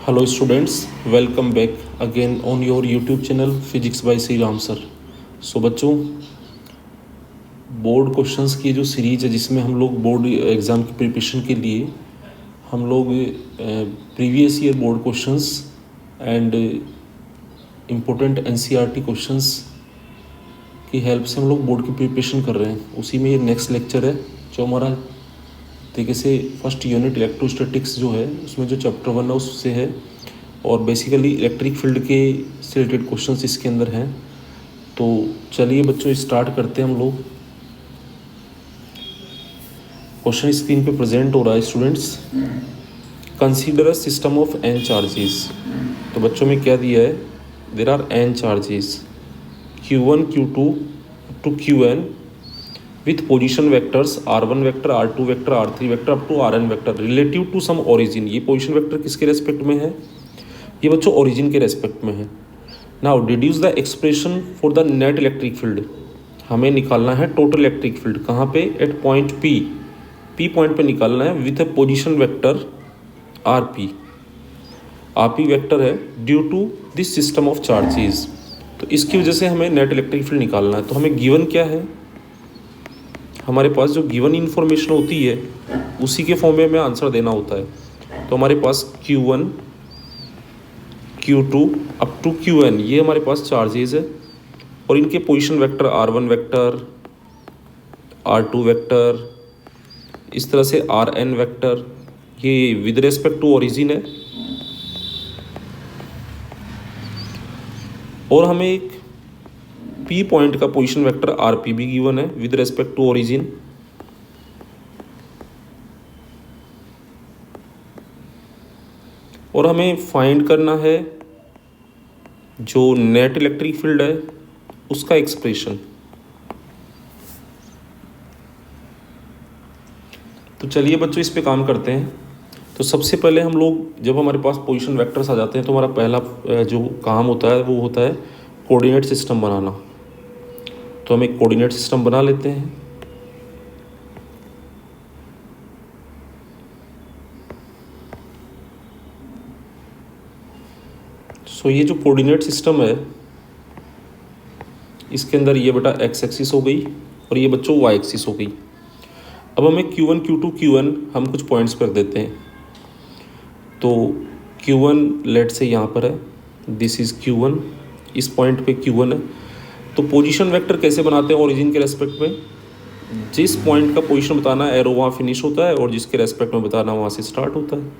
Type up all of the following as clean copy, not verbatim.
Hello students, welcome back again on your YouTube channel Physics by Sri Ram sir. सो बच्चों, board questions की जो series है जिसमें हम लोग बोर्ड एग्ज़ाम की प्रिपरेशन के लिए हम लोग previous year board questions and important NCERT questions की हेल्प से हम लोग बोर्ड की प्रिपरेशन कर रहे हैं। उसी में ये नेक्स्ट लेक्चर है जो हमारा तरीके से फर्स्ट यूनिट इलेक्ट्रोस्टैटिक्स जो है उसमें जो चैप्टर 1 है उससे है और बेसिकली इलेक्ट्रिक फील्ड के से रिलेटेड क्वेश्चंस इसके अंदर हैं। तो चलिए बच्चों स्टार्ट करते हैं हम लोग। क्वेश्चन स्क्रीन पे प्रेजेंट हो रहा है students. Consider a system of N charges. तो बच्चों में क्या दिया है, there are N charges Q1 Q2 to Qn with position vectors r1 vector r2 vector r3 vector up to rn vector relative to some origin। ये position vector किसके respect में है, ये बच्चों ओरिजिन के रेस्पेक्ट में है। Now deduce the expression for the net electric field. हमें निकालना है टोटल इलेक्ट्रिक फील्ड कहाँ पे, एट पॉइंट पी पॉइंट पे निकालना है with a position vector R P vector है due to this system of charges. तो इसकी वजह से हमें नेट इलेक्ट्रिक फील्ड निकालना है। तो हमें गिवन क्या है, हमारे पास जो गिवन इन्फॉर्मेशन होती है उसी के फॉर्म में हमें आंसर देना होता है। तो हमारे पास Q1 Q2 up to Qn ये हमारे पास चार्जेस है और इनके position vector r1 vector r2 vector इस तरह से rn वेक्टर ये विद रेस्पेक्ट टू ओरिजिन है। और हमें एक पी पॉइंट का पोजीशन वेक्टर आर पी भी गिवन है विद रेस्पेक्ट टू ओरिजिन। और हमें फाइंड करना है जो नेट इलेक्ट्रिक फील्ड है उसका एक्सप्रेशन। तो चलिए बच्चों इस पे काम करते हैं। तो सबसे पहले हम लोग जब हमारे पास पोजीशन वेक्टर्स आ जाते हैं तो हमारा पहला जो काम होता है वो होता है कोऑर्डिनेट सिस्टम बनाना। तो हम एक कोऑर्डिनेट सिस्टम बना लेते हैं। सो ये जो कोऑर्डिनेट सिस्टम है इसके अंदर ये बेटा एक्स एक्सिस हो गई और ये बच्चों वाई एक्सिस हो गई। अब हमें Q1 Q2 Qn हम कुछ पॉइंट्स पर देते हैं। तो Q1 लेट से यहाँ पर है, दिस इज़ Q1, इस पॉइंट पे Q1 है। तो पोजीशन वेक्टर कैसे बनाते हैं ओरिजिन के रेस्पेक्ट में, जिस पॉइंट का पोजीशन बताना है एरो वहाँ फिनिश होता है और जिसके रेस्पेक्ट में बताना वहाँ से स्टार्ट होता है।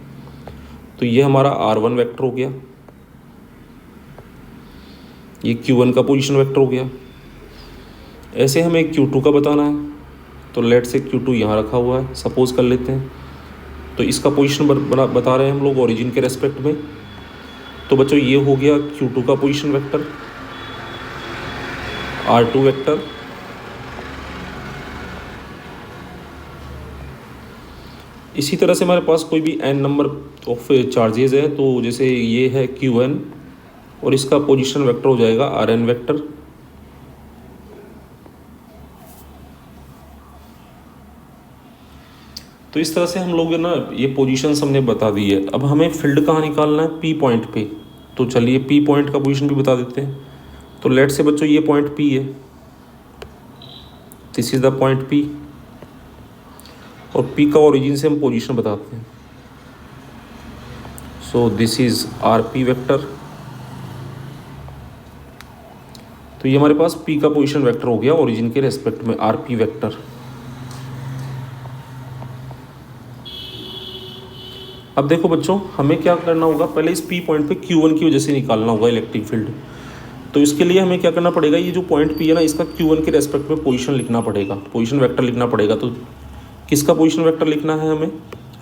तो ये हमारा R1 वेक्टर हो गया, ये Q1 का पोजीशन वेक्टर हो गया। ऐसे हमें Q2 का बताना है तो लेट से Q2 यहाँ रखा हुआ है, सपोज कर लेते हैं। तो इसका पोजीशन बता रहे हैं हम लोग ओरिजिन के रेस्पेक्ट में। तो बच्चों ये हो गया Q2 का पोजीशन वेक्टर, R2 वेक्टर, इसी तरह से हमारे पास कोई भी n नंबर ऑफ चार्जेस है। तो जैसे ये है Qn और इसका पोजीशन वेक्टर हो जाएगा Rn वेक्टर। तो इस तरह से हम लोग ना ये पोजीशंस हमने बता दी है। अब हमें फील्ड कहाँ निकालना है, P पॉइंट पे। तो चलिए P पॉइंट का पोजीशन भी बता देते हैं। तो लेट से बच्चों ये पॉइंट P है, this is the point P और P का ओरिजिन से हम पोजीशन बताते हैं। So this is RP vector. तो ये हमारे पास P का पोजीशन वेक्टर हो गया ओरिजिन के रेस्पेक्ट में, RP वेक्टर। अब देखो बच्चों हमें क्या करना होगा, पहले इस P पॉइंट पे Q1 की वजह से निकालना होगा इलेक्ट्रिक फील्ड। तो इसके लिए हमें क्या करना पड़ेगा, ये जो पॉइंट P है ना इसका Q1 के रेस्पेक्ट में पोजीशन लिखना पड़ेगा, पोजीशन वेक्टर लिखना पड़ेगा। तो किसका पोजीशन वेक्टर लिखना है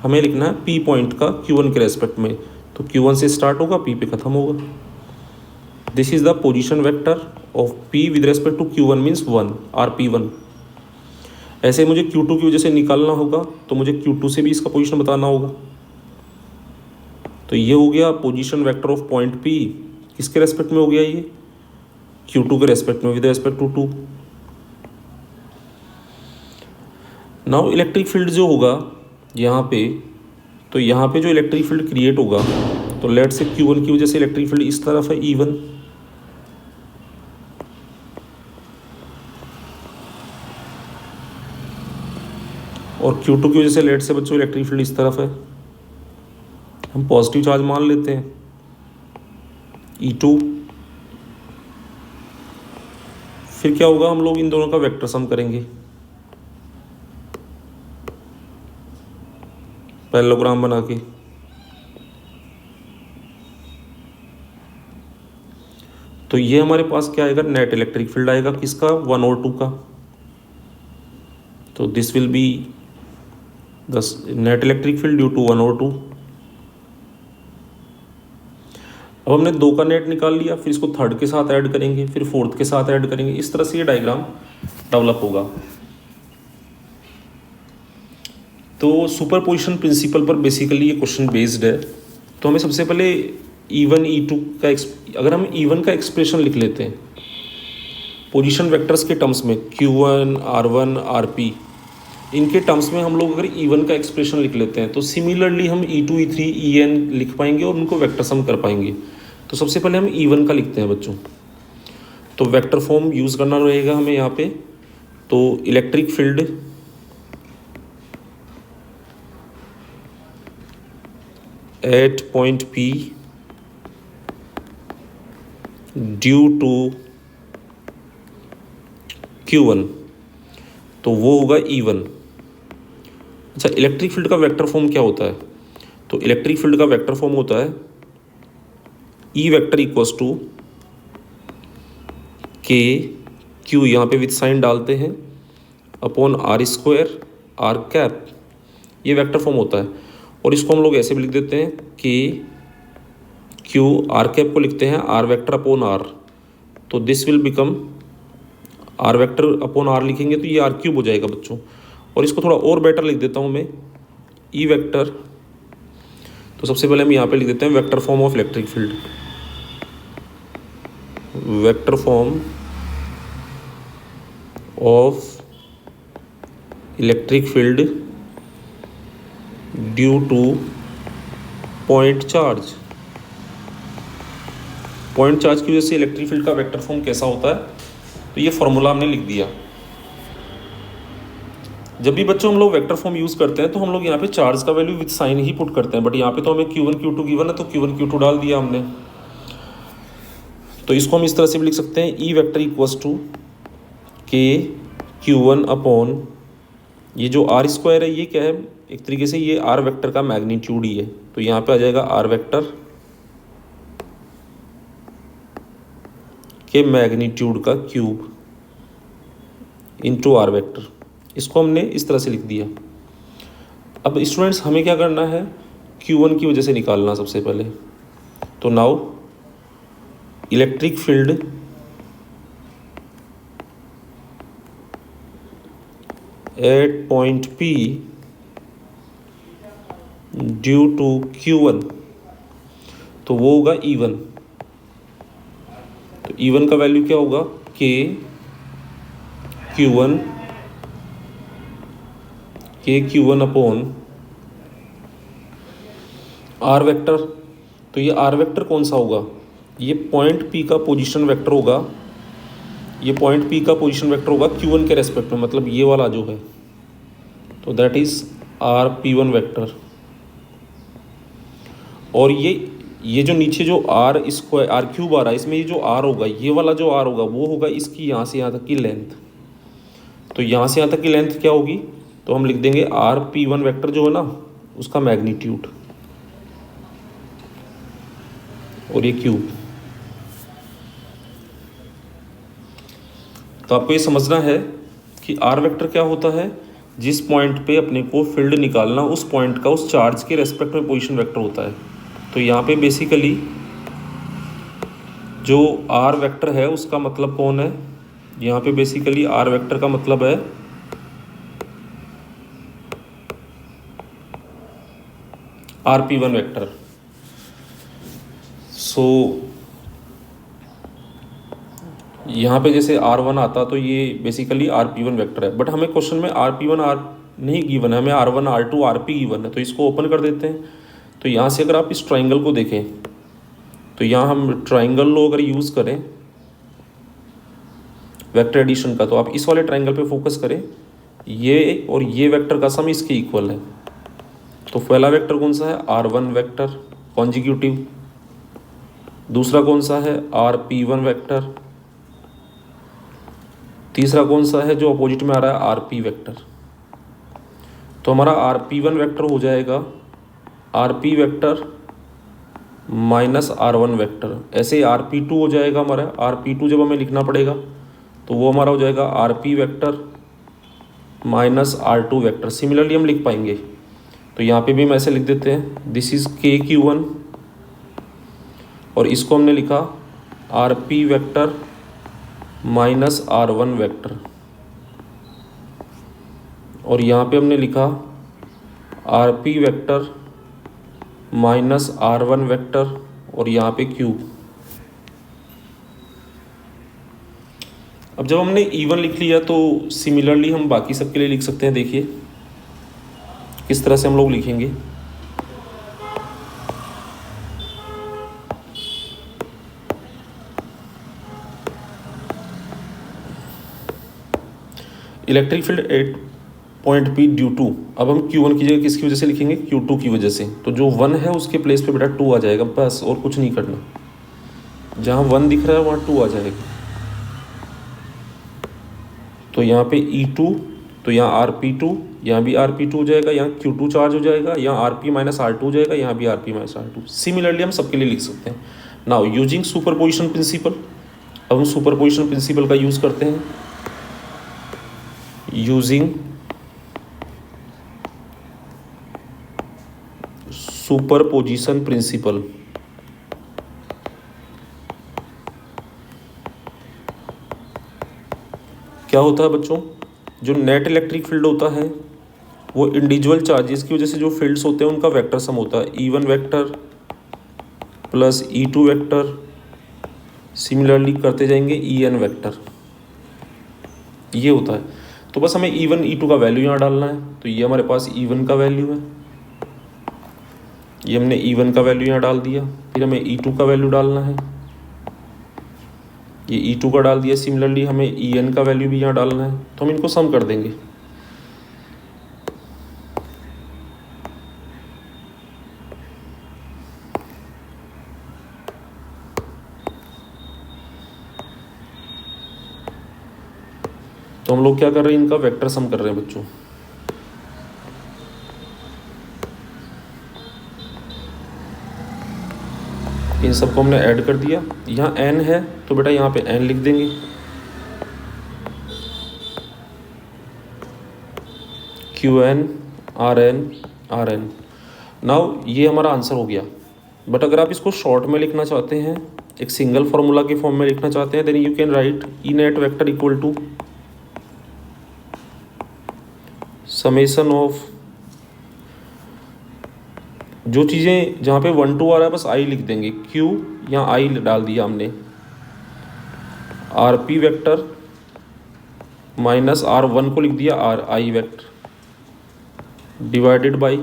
हमें लिखना है P पॉइंट का Q1 के रेस्पेक्ट में। तो Q1 से स्टार्ट होगा, P पे ख़त्म होगा। This is the position vector of P with respect to Q1 means 1, RP1। ऐसे मुझे Q2 की वजह से निकालना होगा तो मुझे Q2 से भी इसका पोजीशन बताना होगा। तो ये हो गया position vector of point P, किसके रेस्पेक्ट में हो गया, ये Q2 के रेस्पेक्ट में with respect to 2। Now electric field जो होगा यहाँ पे, तो यहाँ पे जो इलेक्ट्रिक फील्ड क्रिएट होगा तो लेट से Q1 की वजह से इलेक्ट्रिक फील्ड इस तरफ है E1, और Q2 की वजह से लेट से बच्चों इलेक्ट्रिक फील्ड इस तरफ है। हम पॉजिटिव चार्ज मान लेते हैं E2। फिर क्या होगा, हम लोग इन दोनों का वेक्टर सम करेंगे, पैरेललोग्राम बना के। तो ये हमारे पास क्या आएगा, नेट इलेक्ट्रिक फील्ड आएगा किसका, 1 और 2 का। तो this will be the net electric field due to 1 और 2। अब हमने 2 का नेट निकाल लिया, फिर इसको थर्ड के साथ ऐड करेंगे, फिर फोर्थ के साथ ऐड करेंगे। इस तरह से ये डायग्राम डेवलप होगा। तो सुपरपोजिशन प्रिंसिपल पर बेसिकली ये क्वेश्चन बेस्ड है। तो हमें सबसे पहले E1 E2 का अगर हम E1 का एक्सप्रेशन लिख लेते हैं पोजीशन वेक्टर्स के टर्म्स में, Q1 R1 RP, इनके टर्म्स में हम लोग अगर E1 का एक्सप्रेशन लिख लेते हैं तो सिमिलरली हम E2 E3 EN लिख पाएंगे और उनको वेक्टर सम कर पाएंगे। तो सबसे पहले हम E1 का लिखते हैं बच्चों। तो वेक्टर फॉर्म यूज़ करना रहेगा हमें यहाँ पे। तो electric field at point P due to Q1, तो वो होगा E1। अच्छा, इलेक्ट्रिक फील्ड का वेक्टर फॉर्म क्या होता है? तो इलेक्ट्रिक फील्ड का वेक्टर फॉर्म होता है E vector equals to K Q, यहाँ पे विथ साइन डालते हैं, अपॉन R² R कैप, ये वेक्टर फॉर्म होता है। और इसको हम लोग ऐसे भी लिख देते हैं K Q, R कैप को लिखते हैं R वेक्टर अपॉन R। तो this will become R vector upon R लिखेंगे तो ये R³ हो जाएगा बच्चों। और इसको थोड़ा और बेटर लिख देता हूँ मैं, E वेक्टर। तो सबसे पहले हम यहाँ पे लिख देते हैं vector form of electric field, vector form of electric field due two point charge. Point charge की वजह से इलेक्ट्रिक फील्ड का वेक्टर फॉर्म कैसा होता है, तो ये फॉर्मूला हमने लिख दिया। जब भी बच्चों हम लोग वेक्टर फॉर्म यूज़ करते हैं तो हम लोग यहाँ पे चार्ज का वैल्यू विद साइन ही पुट करते हैं, बट यहाँ पे तो हमें Q1 Q2 गिवन है तो Q1 Q2 डाल दिया हमने। तो इसको हम इस तरह से भी लिख सकते हैं, E vector equals to K Q1 upon ये जो R² है, ये क्या है, एक तरीके से ये R वेक्टर का मैग्नीट्यूड ही है। तो यहाँ पे आ जाएगा R वेक्टर के मैग्नीट्यूड का क्यूब इंटू R वेक्टर। इसको हमने इस तरह से लिख दिया। अब स्टूडेंट्स हमें क्या करना है, Q1 की वजह से निकालना सबसे पहले। तो now electric field at point P due to Q1, तो वो होगा E1। तो E1 का वैल्यू क्या होगा, K Q1 upon R vector. तो ये R वेक्टर कौन सा होगा, ये पॉइंट P का पोजीशन वेक्टर होगा, ये पॉइंट P का पोजीशन वेक्टर होगा Q1 के रेस्पेक्ट में, मतलब ये वाला जो है। तो दैट इज RP1 वेक्टर। और ये जो नीचे जो R³ आ रहा है, इसमें ये जो R होगा, ये वाला जो R होगा वो होगा इसकी यहाँ से यहाँ तक की लेंथ। तो यहाँ से यहाँ तक की लेंथ क्या होगी, तो हम लिख देंगे RP1 वेक्टर जो है ना उसका मैग्नीट्यूड, और ये क्यूब। तो आपको ये समझना है कि R वेक्टर क्या होता है, जिस पॉइंट पे अपने को फील्ड निकालना, उस पॉइंट का उस चार्ज के रेस्पेक्ट में पोजीशन वेक्टर होता है। तो यहाँ पे बेसिकली जो R वेक्टर है उसका मतलब कौन है, यहाँ पे बेसिकली R वेक्टर का मतलब है RP1 वेक्टर। सो यहाँ पे जैसे R1 आता तो ये बेसिकली RP1 वेक्टर है, बट हमें क्वेश्चन में RP1 नहीं गिवन है, हमें R1 R2 RP गिवन है। तो इसको ओपन कर देते हैं। तो यहाँ से अगर आप इस ट्राइंगल को देखें तो यहाँ हम ट्राइंगल लो अगर यूज़ करें वेक्टर एडिशन का, तो आप इस वाले ट्राइंगल पे फोकस करें, ये और ये वेक्टर का सम इसके इक्वल है। तो पहला वेक्टर कौन सा है, R1 वेक्टर कॉन्जिक्यूटिव, दूसरा कौन सा है RP1 वेक्टर, तीसरा कौन सा है जो अपोजिट में आ रहा है RP वेक्टर। तो हमारा RP1 वेक्टर हो जाएगा RP vector minus R1 vector, ऐसे ही RP2 हो जाएगा हमारा, RP2 जब हमें लिखना पड़ेगा तो वो हमारा हो जाएगा RP vector minus R2 vector. Similarly हम लिख पाएंगे, तो यहाँ पे भी हम ऐसे लिख देते हैं, दिस इज KQ1 और इसको हमने लिखा RP vector minus R1 vector, और यहाँ पे हमने लिखा RP vector minus R1 vector और यहाँ पे Q। अब जब हमने E1 लिख लिया तो सिमिलरली हम बाकी सबके लिए लिख सकते हैं। देखिए किस तरह से हम लोग लिखेंगे। Electric field at point P due to, अब हम Q1 की जगह किसकी वजह से लिखेंगे, Q2 की वजह से। तो जो 1 है उसके प्लेस पे बेटा 2 आ जाएगा, बस और कुछ नहीं करना। जहाँ 1 दिख रहा है वहाँ 2 आ जाएगा। तो यहाँ पे E2, तो यहाँ RP2, यहाँ भी RP2 हो जाएगा, यहाँ Q2 चार्ज हो जाएगा, यहाँ RP माइनस R2 हो जाएगा, यहाँ भी RP माइनस R2। सिमिलरली हम सबके लिए लिख सकते हैं। नाउ यूजिंग सुपरपोजिशन प्रिंसिपल, अब हम सुपरपोजिशन प्रिंसिपल का यूज़ करते हैं। यूजिंग सुपरपोजिशन प्रिंसिपल, क्या होता है बच्चों, जो नेट इलेक्ट्रिक फील्ड होता है वो इंडिविजुअल चार्जेस की वजह से जो फील्ड्स होते हैं उनका वेक्टर सम होता है, E1 vector plus E2 vector, similarly करते जाएंगे EN वेक्टर, ये होता है। तो बस हमें E1 E2 का वैल्यू यहाँ डालना है। तो ये हमारे पास E1 का वैल्यू है, ये हमने E1 का वैल्यू यहाँ डाल दिया। फिर हमें E2 का वैल्यू डालना है, ये E2 का डाल दिया। सिमिलरली हमें EN का वैल्यू भी यहाँ डालना है। तो हम इनको सम कर देंगे। तो हम लोग क्या कर रहे हैं, इनका वेक्टर सम कर रहे हैं बच्चों। इन सबको हमने ऐड कर दिया। यहाँ n है तो बेटा यहाँ पे n लिख देंगे, Qn Rn Rn। नाउ ये हमारा आंसर हो गया। बट अगर आप इसको शॉर्ट में लिखना चाहते हैं, एक सिंगल फार्मूला के फॉर्म में लिखना चाहते हैं, then you can write E net vector equal to summation of, जो चीज़ें जहाँ पे 1 2 आ रहा है बस I लिख देंगे, Q यहाँ I डाल दिया हमने, RP वेक्टर माइनस R1 को लिख दिया RI vector divided by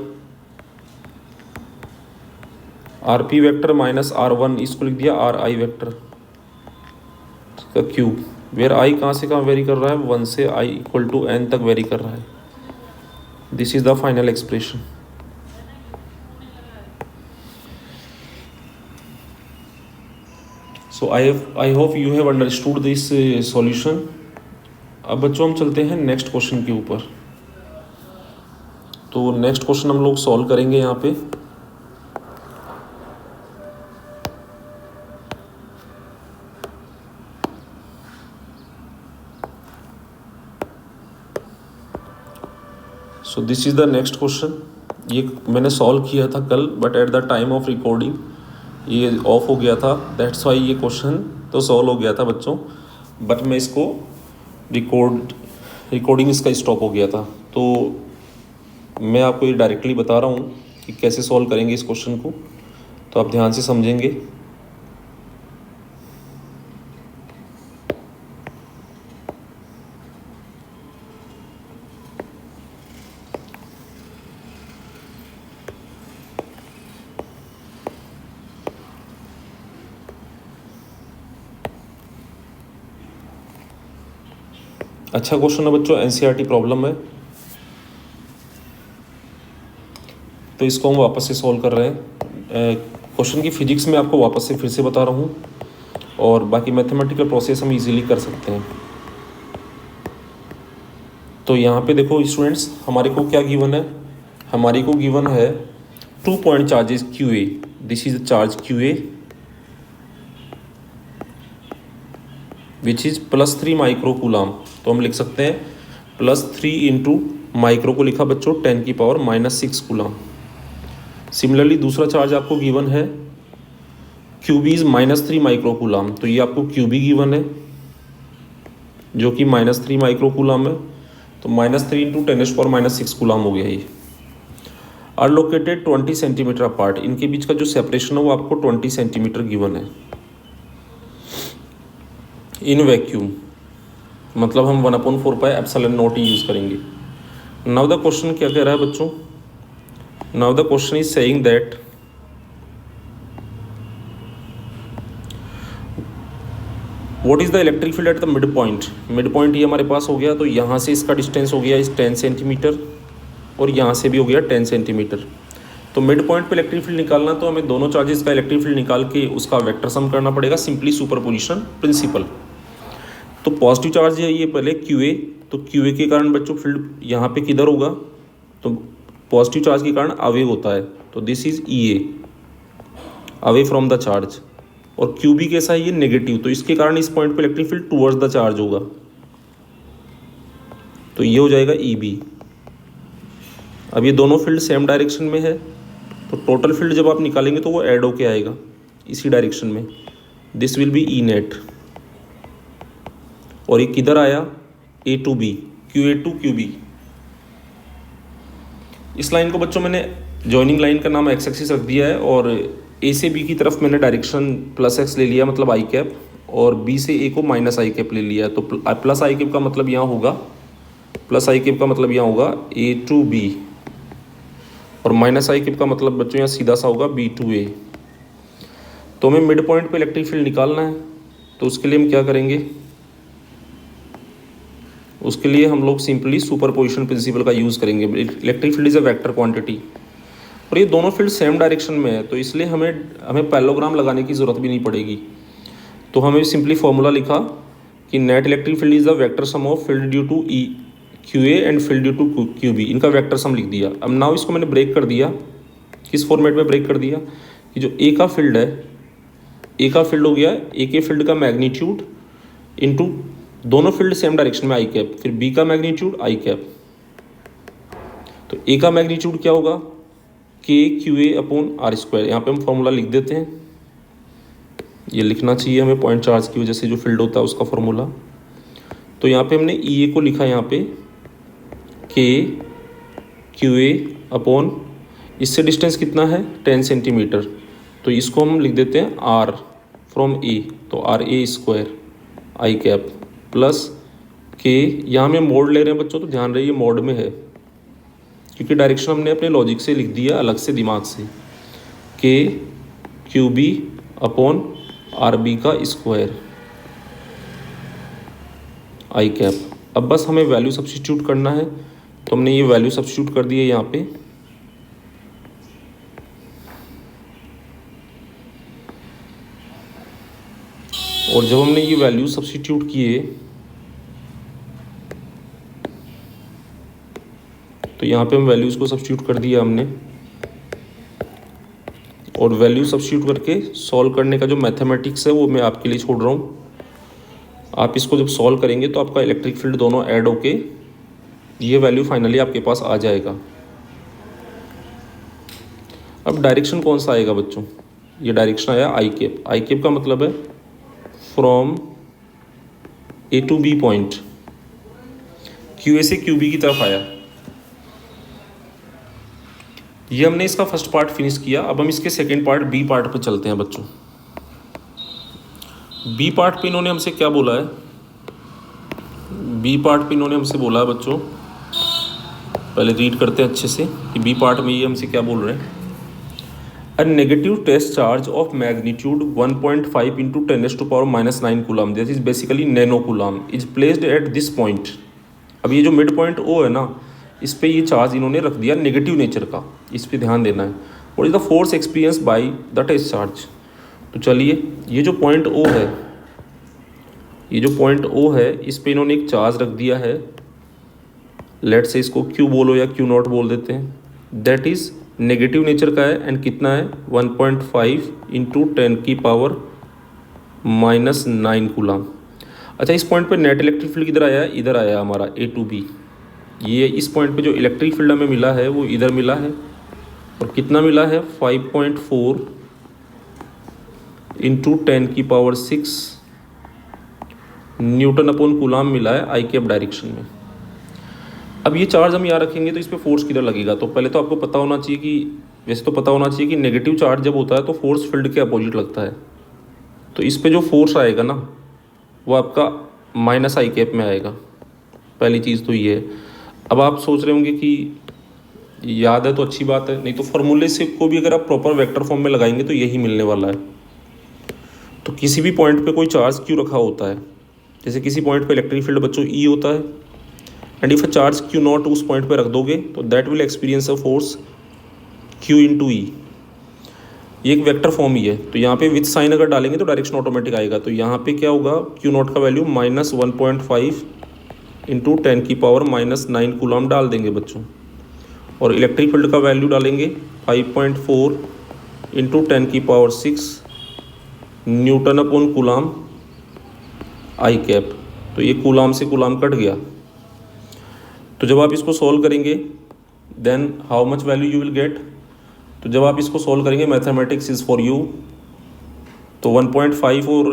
RP vector minus R1, इसको लिख दिया RI वेक्टर का क्यूब, वेयर I कहाँ से कहाँ वेरी कर रहा है, 1 से I इक्वल टू N तक वेरी कर रहा है। This is the final expression. So I hope you have understood this solution. अब बच्चों हम चलते हैं नेक्स्ट क्वेश्चन के ऊपर। तो नेक्स्ट क्वेश्चन हम लोग सॉल्व करेंगे यहाँ पे। सो this is the next question. ये मैंने सॉल्व किया था कल, but at the time of recording ये ऑफ हो गया था, दैट्स वाई ये क्वेश्चन तो सॉल्व हो गया था बच्चों, बट मैं इसको रिकॉर्डिंग इसका स्टॉप हो गया था। तो मैं आपको ये डायरेक्टली बता रहा हूँ कि कैसे सॉल्व करेंगे इस क्वेश्चन को, तो आप ध्यान से समझेंगे। अच्छा क्वेश्चन है बच्चों, एनसीईआरटी प्रॉब्लम है, तो इसको हम वापस से सॉल्व कर रहे हैं। क्वेश्चन की फिजिक्स में आपको वापस से फिर से बता रहा हूँ, और बाकी मैथमेटिकल प्रोसेस हम इजीली कर सकते हैं। तो यहाँ पे देखो स्टूडेंट्स, हमारे को क्या गिवन है, हमारी को गिवन है 2 point charges Q A, this is charge Q A which is +3 micro coulomb. तो हम लिख सकते हैं +3 इंटू माइक्रो को लिखा बच्चों 10⁻⁻6 कूलाम। सिमिलरली दूसरा चार्ज आपको गिवन है क्यूबी इज -3 माइक्रो कूलाम, तो ये आपको क्यूबी गिवन है जो कि -3 माइक्रो कूलाम है, तो -3 इंटू 10⁻⁻6 कूलाम हो गया ये। आर लोकेटेड 20 सेंटीमीटर अपार्ट, इनके बीच का जो सेपरेशन है वो आपको 20 सेंटीमीटर गिवन है। इन वैक्यूम, मतलब हम 1/4πε0 यूज़ करेंगे। नाउ द क्वेश्चन क्या कह रहा है बच्चों, now the question is saying that what is the electric field at the mid point. Mid point ये हमारे पास हो गया, तो यहाँ से इसका डिस्टेंस हो गया इस 10 सेंटीमीटर, और यहाँ से भी हो गया 10 सेंटीमीटर। तो मिड पॉइंट पे इलेक्ट्रिक फील्ड निकालना, तो हमें दोनों चार्जेस का इलेक्ट्रिक फील्ड निकाल के उसका वेक्टर सम करना पड़ेगा, सिंपली सुपरपोजिशन प्रिंसिपल। तो पॉजिटिव चार्ज है ये पहले क्यू ए, तो क्यू ए के कारण बच्चों फील्ड यहाँ पे किधर होगा, तो पॉजिटिव चार्ज के कारण अवे होता है, तो this is E A, away from the charge. और क्यू बी कैसा है, ये नेगेटिव, तो इसके कारण इस पॉइंट पे electric field towards the charge होगा, तो ये हो जाएगा ई बी। अब ये दोनों फील्ड सेम डायरेक्शन में है, तो टोटल फील्ड जब आप निकालेंगे तो वो ऐड होके आएगा इसी डायरेक्शन में, this will be E net. और ये किधर आया, A to B, Q A to Q B. इस लाइन को बच्चों मैंने जॉइनिंग लाइन का नाम एक्स एक्सिस रख दिया है, और ए से बी की तरफ मैंने डायरेक्शन +x ले लिया, मतलब आई कैप, और बी से ए को -i कैप ले लिया है। तो +i कैप का मतलब यहाँ होगा, +i कैप का मतलब यहाँ होगा ए टू बी, और -i कैप का मतलब बच्चों यहाँ सीधा सा होगा बी टू ए। तो हमें मिड पॉइंट पे इलेक्ट्रिक फील्ड निकालना है, तो उसके लिए हम क्या करेंगे, उसके लिए हम लोग सिंपली सुपरपोजिशन प्रिंसिपल का यूज़ करेंगे। Electric field is a vector quantity, और ये दोनों फील्ड सेम डायरेक्शन में है, तो इसलिए हमें पैरेललोग्राम लगाने की ज़रूरत भी नहीं पड़ेगी। तो हमें सिंपली फॉर्मूला लिखा कि net electric field is the vector sum of field due to E Q A and field due to Q B, इनका वेक्टर सम लिख दिया। अब नाउ इसको मैंने ब्रेक कर दिया, किस फॉर्मेट में ब्रेक कर दिया कि जो ए का फील्ड है, ए का फील्ड हो गया ए के फील्ड का मैग्नीट्यूड इंटू दोनों फील्ड सेम डायरेक्शन में आई कैप, फिर बी का मैग्नीट्यूड आई कैप। तो ए का मैग्नीट्यूड क्या होगा, K Q A upon R square. यहाँ पे हम फॉर्मूला लिख देते हैं, ये लिखना चाहिए हमें पॉइंट चार्ज की वजह से जो फील्ड होता है उसका फॉर्मूला। तो यहाँ पे हमने ई ए को लिखा है यहाँ पे के क्यू ए अपॉन, इससे डिस्टेंस कितना है 10 सेंटीमीटर, तो इसको हम लिख देते हैं आर फ्रॉम ए, तो R A square I cap plus K, यहाँ में मोड ले रहे हैं बच्चों, तो ध्यान रहिए मोड में है, क्योंकि डायरेक्शन हमने अपने लॉजिक से लिख दिया अलग से दिमाग से, K Q B upon R B का स्क्वायर आई कैप। अब बस हमें वैल्यू सब्स्टिट्यूट करना है, तो हमने ये वैल्यू सब्स्टिट्यूट कर दी है यहाँ पे, और जब हमने ये वैल्यू सब्स्टिट्यूट किए तो यहाँ पे हम वैल्यूज़ को सब्स्टिट्यूट कर दिया हमने, और वैल्यू सब्स्टिट्यूट करके सॉल्व करने का जो मैथमेटिक्स है वो मैं आपके लिए छोड़ रहा हूँ। आप इसको जब सॉल्व करेंगे तो आपका इलेक्ट्रिक फील्ड दोनों ऐड होके ये वैल्यू फाइनली आपके पास आ जाएगा। अब डायरेक्शन कौन सा आएगा बच्चों, ये डायरेक्शन आया आई कैप। आई कैप का मतलब है from A to B point, Q A से क्यू बी की तरफ आया। ये हमने इसका फर्स्ट पार्ट फिनिश किया। अब हम इसके सेकंड पार्ट बी पार्ट पे चलते हैं बच्चों। बी पार्ट पे इन्होंने हमसे क्या बोला है, बी पार्ट पे इन्होंने हमसे बोला है बच्चों, पहले रीड करते हैं अच्छे से कि बी पार्ट में ये हमसे क्या बोल रहे हैं। A negative test charge of magnitude 1.5 into 10⁻⁻9 coulomb, this is basically nano coulomb, is placed at this point. अब ये जो मिड पॉइंट O है ना, इस पे ये चार्ज इन्होंने रख दिया नेगेटिव नेचर का, इस पे ध्यान देना है. और is the force experience by the test charge. तो चलिए ये जो पॉइंट O है, ये जो पॉइंट O है, इस पे इन्होंने एक चार्ज रख दिया है. लेट से इसको Q बोलो या Q0 बोल देते हैं. दैट इज़ नेगेटिव नेचर का है एंड कितना है 1.5 इंटू 10⁻⁻9 कूलम. अच्छा, इस पॉइंट पे नेट इलेक्ट्रिक फील्ड किधर आया है, इधर आया हमारा A to B. ये इस पॉइंट पे जो इलेक्ट्रिक फील्ड हमें मिला है वो इधर मिला है और कितना मिला है 5.4 इंटू 10⁻⁶ न्यूटन अपॉन कूलम मिला है आई कैप डायरेक्शन में. अब ये चार्ज हम यहाँ रखेंगे तो इस पर फोर्स किधर लगेगा. तो पहले तो आपको पता होना चाहिए कि, वैसे तो पता होना चाहिए कि नेगेटिव चार्ज जब होता है तो फोर्स फील्ड के अपोजिट लगता है. तो इस पे जो फोर्स आएगा ना वो आपका माइनस आई कैप में आएगा. पहली चीज़ तो ये है. अब आप सोच रहे होंगे कि याद है तो अच्छी बात है, नहीं तो फॉर्मूले से को भी अगर आप प्रॉपर वेक्टर फॉर्म में लगाएंगे तो यही मिलने वाला है. तो किसी भी पॉइंट पे कोई चार्ज क्यों रखा होता है, जैसे किसी पॉइंट पे इलेक्ट्रिक फील्ड बच्चों E होता है and if a charge Q0 उस पॉइंट पे रख दोगे तो that will experience a force Q into E. ये एक वेक्टर फॉर्म ही है. तो यहाँ पे विथ साइन अगर डालेंगे तो डायरेक्शन ऑटोमेटिक आएगा. तो यहाँ पे क्या होगा Q0 का वैल्यू -1.5 इंटू 10⁻⁻9 कूलम डाल देंगे बच्चों. और इलेक्ट्रिक फील्ड का वैल्यू डालेंगे 5.4 इंटू 10⁻⁶ न्यूटन अपॉन कूलम आई कैप. तो ये कूलम से कूलम कट गया. तो जब आप इसको सॉल्व करेंगे then how much value you will get. तो जब आप इसको सॉल्व करेंगे, मैथमेटिक्स इज़ फॉर यू, तो 1.5 और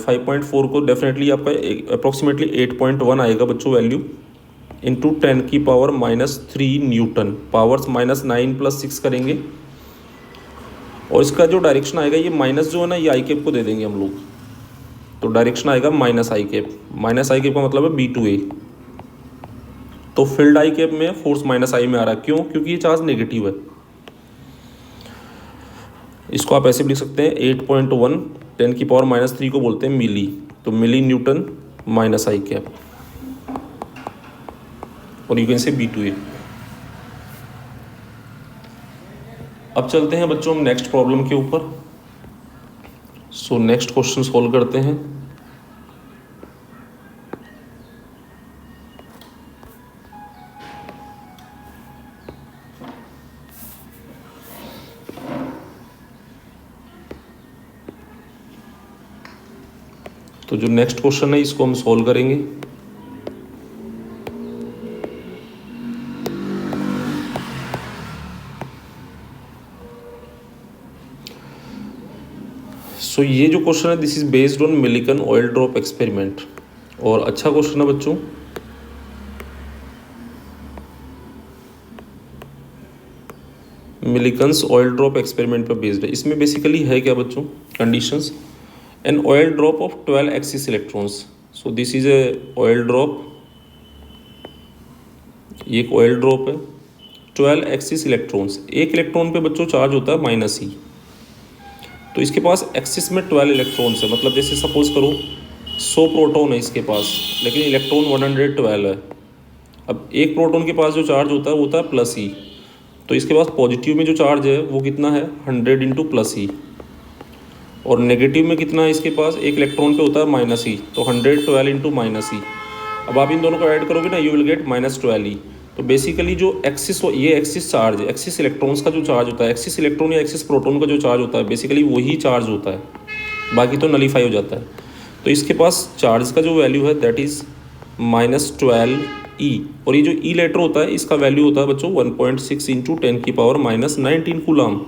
5.4 को डेफिनेटली आपका अप्रॉक्सीमेटली 8.1 आएगा बच्चों वैल्यू इंटू 10⁻⁻3 न्यूटन. पावर्स -9 + 6 करेंगे और इसका जो डायरेक्शन आएगा, ये माइनस जो है ना ये आई कैप को दे देंगे हम लोग. तो डायरेक्शन आएगा माइनस आई कैप. माइनस आई कैप का मतलब है B/A. तो फील्ड आई कैप में फोर्स माइनस आई में आ रहा है. क्यों? क्योंकि ये चार्ज नेगेटिव है. इसको आप ऐसे भी लिख सकते हैं 8.1 10⁻⁻3 को बोलते हैं मिली. तो मिली न्यूटन माइनस आई कैप और यू कैन से B/A. अब चलते हैं बच्चों हम नेक्स्ट प्रॉब्लम के ऊपर. सो नेक्स्ट क्वेश्चन सॉल्व करते हैं. तो जो नेक्स्ट क्वेश्चन है इसको हम सॉल्व करेंगे. सो ये जो क्वेश्चन है this is based on Millikan oil drop experiment. और अच्छा क्वेश्चन है बच्चों. मिलिकन्स ऑयल ड्रॉप एक्सपेरिमेंट पर बेस्ड है. इसमें बेसिकली है क्या बच्चों, conditions. An oil drop of 12 axis electrons. So this is a oil drop. ये एक ऑयल ड्रॉप है. 12 एक्सिस इलेक्ट्रॉन्स. एक इलेक्ट्रॉन पे बच्चों चार्ज होता है -E. तो इसके पास एक्सिस में 12 इलेक्ट्रॉन्स है. मतलब जैसे सपोज करो 100 प्रोटॉन है इसके पास, लेकिन इलेक्ट्रॉन 112 है. अब एक प्रोटॉन के पास जो चार्ज होता है वो होता है +E. तो इसके पास पॉजिटिव में जो चार्ज है वो कितना है 100 इंटू +E. और नेगेटिव में कितना है इसके पास, एक इलेक्ट्रॉन पे होता है -E. तो 112 इंटू -E. अब आप इन दोनों को ऐड करोगे ना यू विल गेट -12E. तो बेसिकली जो एक्सिस, ये एक्सिस चार्ज, एक्सिस इलेक्ट्रॉन्स का जो चार्ज होता है, एक्सिस इलेक्ट्रॉन या एक्सिस प्रोटॉन का जो चार्ज होता है बेसिकली वही चार्ज होता है, बाकी तो नलीफाई हो जाता है. तो इसके पास चार्ज का जो वैल्यू है दैट इज़ -12E. और ये जो E लेटर होता है इसका वैल्यू होता है बच्चों 1.6 इंटू 10⁻⁻19 कूलम.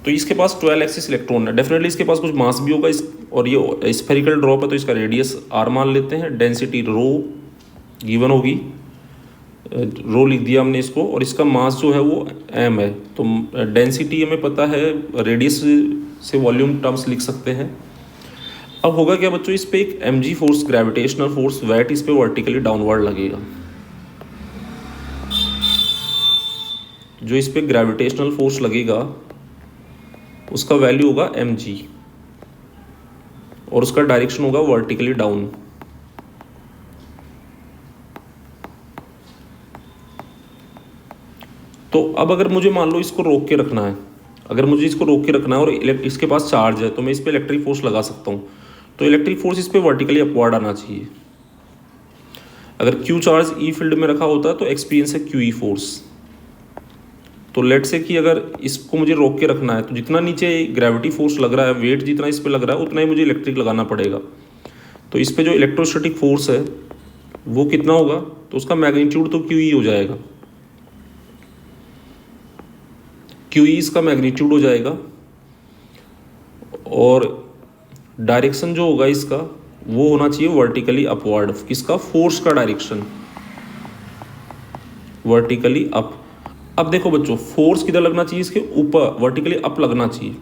तो इसके पास 12 एक्सिस इलेक्ट्रॉन है. डेफिनेटली इसके पास कुछ मास भी होगा. और ये स्फेरिकल ड्रॉप है तो इसका रेडियस r मान लेते हैं. डेंसिटी रो गिवन होगी, रो लिख दिया हमने इसको. और इसका मास जो है वो m है. तो डेंसिटी हमें पता है, रेडियस से वॉल्यूम टर्म्स लिख सकते हैं. अब होगा क्या बच्चों, इस पर एक mg force, gravitational force weight इस पर वर्टिकली डाउनवर्ड लगेगा. जो इस पर ग्रेविटेशनल फोर्स लगेगा उसका वैल्यू होगा mg और उसका डायरेक्शन होगा वर्टिकली डाउन। तो अब अगर मुझे मान लो इसको रोक के रखना है, अगर मुझे इसको रोक के रखना है और इसके पास चार्ज है तो मैं इस पर इलेक्ट्रिक फोर्स लगा सकता हूँ। तो इलेक्ट्रिक फोर्स इस पर वर्टिकली अपवर्ड आना चाहिए। अगर क्यू चार्ज ई फील्ड में रखा होता है तो एक्सपीरियंस है क्यू ई फोर्स। तो लेट से कि अगर इसको मुझे रोक के रखना है तो जितना नीचे ग्रेविटी फोर्स लग रहा है, वेट जितना इस पर लग रहा है उतना ही मुझे इलेक्ट्रिक लगाना पड़ेगा। तो इस पर जो इलेक्ट्रोस्टैटिक फोर्स है वो कितना होगा, तो उसका मैग्नीट्यूड तो क्यू ई हो जाएगा, क्यू ई इसका मैग्नीट्यूड हो जाएगा। और डायरेक्शन जो होगा इसका वो होना चाहिए वर्टिकली अपवर्ड। किसका, फोर्स का डायरेक्शन वर्टिकली अप। अब देखो बच्चों, फोर्स किधर लगना चाहिए, इसके ऊपर वर्टिकली अप लगना चाहिए।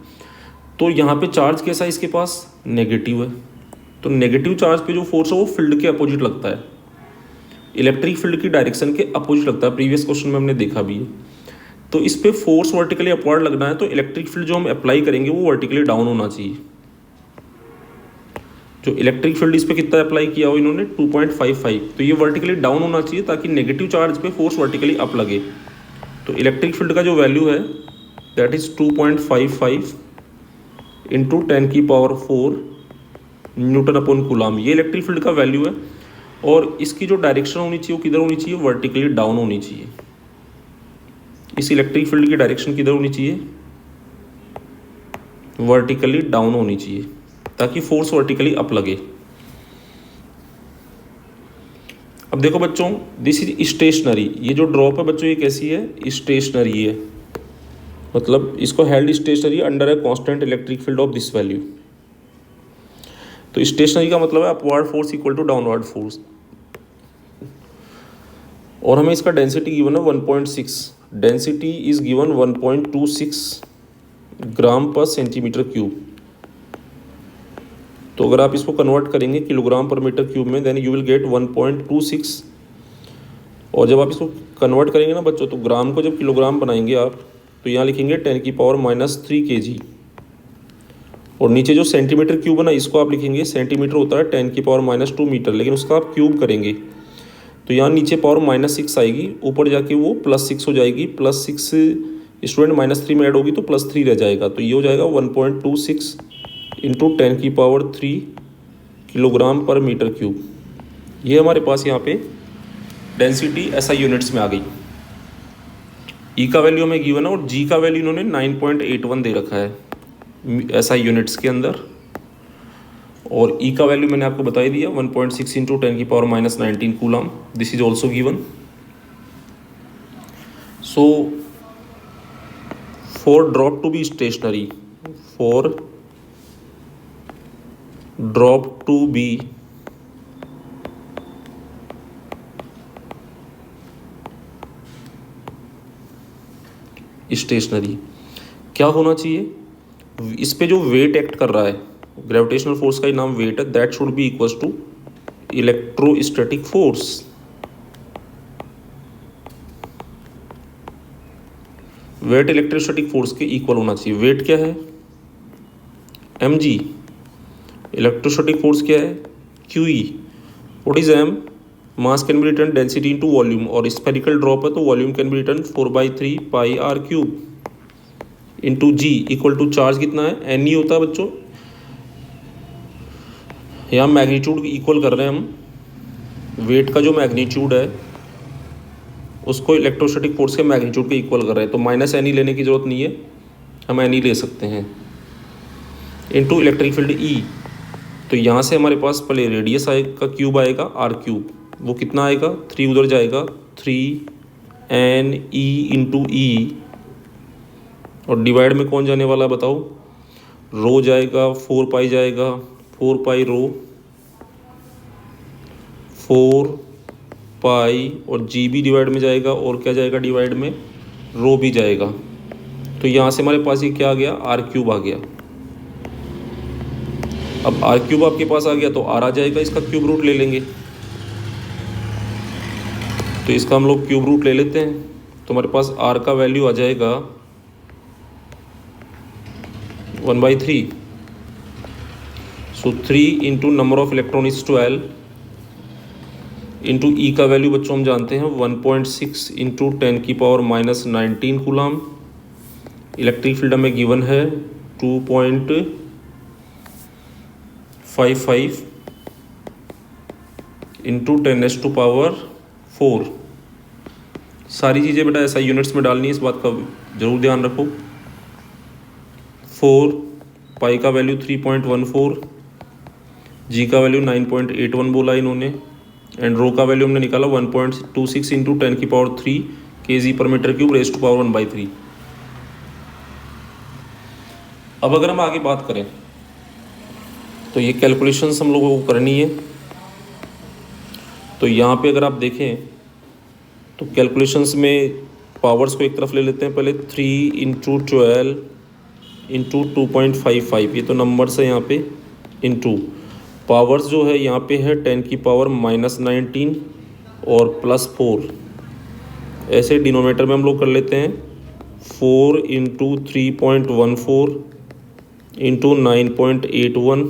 तो यहाँ पे चार्ज कैसा है, इसके पास नेगेटिव है। तो नेगेटिव चार्ज पे जो फोर्स है वो फील्ड के अपोजिट लगता है, इलेक्ट्रिक फील्ड की डायरेक्शन के अपोजिट लगता है। प्रीवियस क्वेश्चन में हमने देखा भी है। तो इस पे फोर्स वर्टिकली अपवर्ड लगना है तो इलेक्ट्रिक फील्ड जो हम अप्लाई करेंगे वो वर्टिकली डाउन होना चाहिए। जो इलेक्ट्रिक फील्ड इस पे कितना अप्लाई किया हो इन्होंने 2.55, तो ये वर्टिकली डाउन होना चाहिए ताकि नेगेटिव चार्ज पे फोर्स वर्टिकली अप लगे। तो इलेक्ट्रिक फील्ड का जो वैल्यू है that is 2.55 into 10⁴ Newton upon coulomb. ये इलेक्ट्रिक फील्ड का वैल्यू है। और इसकी जो डायरेक्शन होनी चाहिए वो किधर होनी चाहिए, वर्टिकली डाउन होनी चाहिए। इस इलेक्ट्रिक फील्ड की डायरेक्शन किधर होनी चाहिए, वर्टिकली डाउन होनी चाहिए ताकि फोर्स वर्टिकली अप लगे। अब देखो बच्चों, दिस इज स्टेशनरी। ये जो ड्रॉप है बच्चों ये कैसी है, स्टेशनरी है, मतलब इसको held stationary under a constant electric field of this value. तो स्टेशनरी का मतलब है upward force equal to downward force. और हमें इसका डेंसिटी गिवन है 1.6, डेंसिटी इज गिवन 1.26 ग्राम पर सेंटीमीटर क्यूब। तो अगर आप इसको कन्वर्ट करेंगे किलोग्राम पर मीटर क्यूब में देन यू विल गेट 1.26। और जब आप इसको कन्वर्ट करेंगे ना बच्चों, तो ग्राम को जब किलोग्राम बनाएंगे आप तो यहाँ लिखेंगे 10⁻³ kg। और नीचे जो सेंटीमीटर क्यूब है ना, इसको आप लिखेंगे, सेंटीमीटर होता है 10⁻² मीटर, लेकिन उसका आप क्यूब करेंगे तो यहाँ नीचे पावर -6 आएगी, ऊपर जाके वो +6 हो जाएगी। +6 स्टूडेंट -3 में ऐड होगी तो +3 रह जाएगा। तो ये हो जाएगा 1.26 इंटू 10⁻³ किलोग्राम पर मीटर क्यूब। ये हमारे पास यहाँ पे डेंसिटी SI यूनिट्स में आ गई। ई का वैल्यू हमें गिवन है और जी का वैल्यू इन्होंने 9.81 दे रखा है SI यूनिट्स के अंदर। और ई का वैल्यू मैंने आपको बता ही दिया 1.6 into 10⁻⁻19 coulomb. This is also given. So for drop to be stationary, for drop to be stationary क्या होना चाहिए, इस पे जो वेट एक्ट कर रहा है, ग्रेविटेशनल फोर्स का ही नाम वेट है, that should be equals to electrostatic force. Weight electrostatic force के इक्वल होना चाहिए। वेट क्या है, mg। इलेक्ट्रोस्टैटिक फोर्स क्या है, QE। What is m, mass can be written density into volume, और स्फेरिकल ड्रॉप है तो volume can be written 4/3 πr³ into g equal to charge कितना है, n ही होता है बच्चों। यहाँ मैग्नीट्यूड इक्वल कर रहे हैं हम, वेट का जो मैग्नीट्यूड है उसको इलेक्ट्रोस्टैटिक फोर्स के मैग्नीट्यूड के इक्वल कर रहे हैं। तो -n ही लेने की जरूरत नहीं है, हम n ही ले सकते हैं, इंटू इलेक्ट्रिक फील्ड E। तो यहाँ से हमारे पास पहले रेडियस का क्यूब आएगा r³, वो कितना आएगा, 3 उधर जाएगा 3NE इंटू E। और डिवाइड में कौन जाने वाला बताओ, रो जाएगा, 4π जाएगा, 4π रो, 4π और जी भी डिवाइड में जाएगा, और क्या जाएगा डिवाइड में, रो भी जाएगा। तो यहाँ से हमारे पास ये क्या आ गया, r³ आ गया। अब r³ आपके पास आ गया तो r आ जाएगा, इसका क्यूब रूट ले लेंगे। तो इसका हम लोग क्यूब रूट ले लेते हैं, तो हमारे पास R का वैल्यू आ जाएगा 1/3। So 3 into number of electron is 12 into E का वैल्यू बच्चों हम जानते हैं 1.6 इंटू 10⁻⁻19 कूलाम। इलेक्ट्रिक फील्ड में गिवन है 2.55 इंटू 10⁻⁴। सारी चीज़ें बेटा ऐसा यूनिट्स में डालनी है, इस बात का ज़रूर ध्यान रखो। 4 पाई का वैल्यू 3.14, जी का वैल्यू 9.81 बोला इन्होंने, एंड रो का वैल्यू हमने निकाला 1.26 into 10⁻³ kg/m³ raise to power 1/3। अब अगर हम आगे बात करें तो ये कैलकुलेशंस हम लोगों को करनी है। तो यहाँ पे अगर आप देखें तो कैलकुलेशंस में पावर्स को एक तरफ ले लेते हैं। पहले 3 इंटू 12 इंटू 2.55, ये तो नंबर्स है यहाँ पे, इंटू पावर्स जो है यहाँ पे है 10⁻⁻19 और +4। ऐसे डिनोमिनेटर में हम लोग कर लेते हैं 4 इंटू 3.14 इंटू 9.81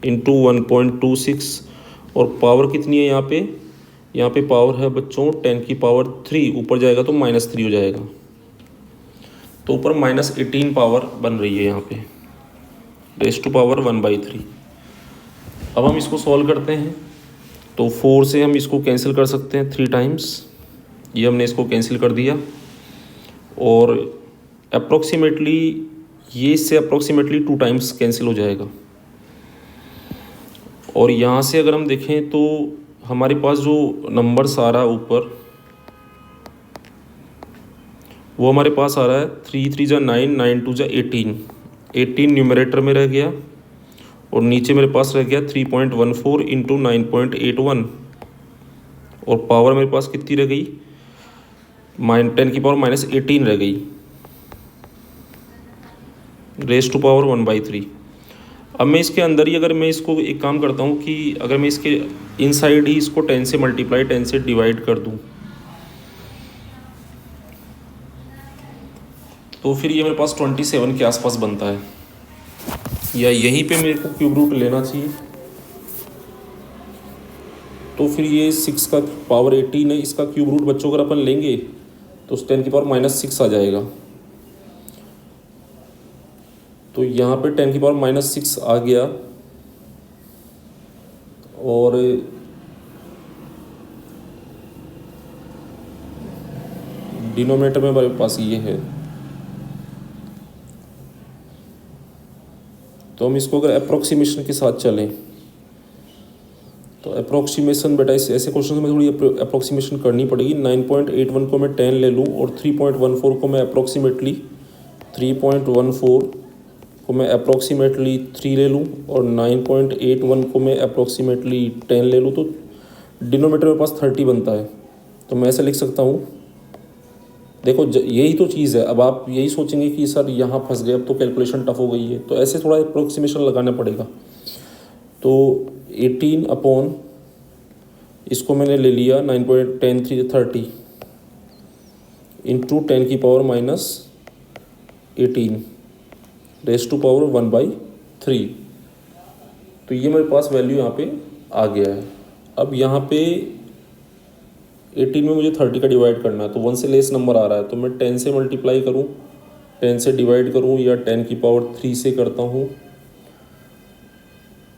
इंटू 1.26, और पावर कितनी है यहाँ पे? यहाँ पे पावर है बच्चों 10⁻3, ऊपर जाएगा तो -3 हो जाएगा, तो ऊपर -18 पावर बन रही है यहाँ पे, रेज़ टू पावर 1/3। अब हम इसको सॉल्व करते हैं तो 4 से हम इसको कैंसिल कर सकते हैं 3 टाइम्स, ये हमने इसको कैंसिल कर दिया, और अप्रॉक्सीमेटली ये इससे अप्रॉक्सीमेटली 2 टाइम्स कैंसिल हो जाएगा। और यहाँ से अगर हम देखें तो हमारे पास जो नंबर्स आ रहा है ऊपर, वो हमारे पास आ रहा है 3 3 जा 9, 9 2 जा 18, 18 न्यूमरेटर में रह गया, और नीचे मेरे पास रह गया 3.14 इंटू 9.81, और पावर मेरे पास कितनी रह गई? 10⁻⁻18 रह गई, रेज़ टू पावर 1/3। अब मैं इसके अंदर ही अगर मैं इसको एक काम करता हूँ कि अगर मैं इसके इनसाइड ही इसको 10 से मल्टीप्लाई 10 से डिवाइड कर दूँ, तो फिर ये मेरे पास 27 के आसपास बनता है, या यहीं पे मेरे को क्यूब रूट लेना चाहिए। तो फिर ये 6 का पावर 18 है, इसका क्यूब रूट बच्चों अगर अपन लेंगे तो 10⁻⁻6 आ जाएगा। तो यहाँ पे 10⁻⁻6 आ गया, और डिनोमिनेटर में हमारे पास ये है, तो हम इसको अगर अप्रोक्सीमेशन के साथ चलें तो अप्रोक्सीमेशन बेटा इस ऐसे क्वेश्चन में थोड़ी अप्रोक्सीमेशन करनी पड़ेगी। 9.81 को मैं 10 ले लूँ, और 3.14 को मैं अप्रोक्सीमेटली 3.14 को मैं अप्रोक्सीमेटली 3 ले लूँ, और 9.81 को मैं अप्रोक्सीमेटली 10 ले लूँ, तो डिनोमिनेटर मेरे पास 30 बनता है। तो मैं ऐसे लिख सकता हूँ, देखो यही तो चीज़ है। अब आप यही सोचेंगे कि सर यहाँ फंस गए, अब तो कैलकुलेशन टफ हो गई है, तो ऐसे थोड़ा अप्रोक्सीमेशन लगाना पड़ेगा। तो 18 अपॉन इसको मैंने ले लिया 9.10 इंटू 10⁻⁻18 रेज़ टू पावर 1/3। तो ये मेरे पास वैल्यू यहाँ पे आ गया है। अब यहाँ पे 18 में मुझे 30 का डिवाइड करना है, तो 1 से लेस नंबर आ रहा है, तो मैं 10 से मल्टीप्लाई करूँ, 10 से डिवाइड करूँ, या 10⁻3 से करता हूँ,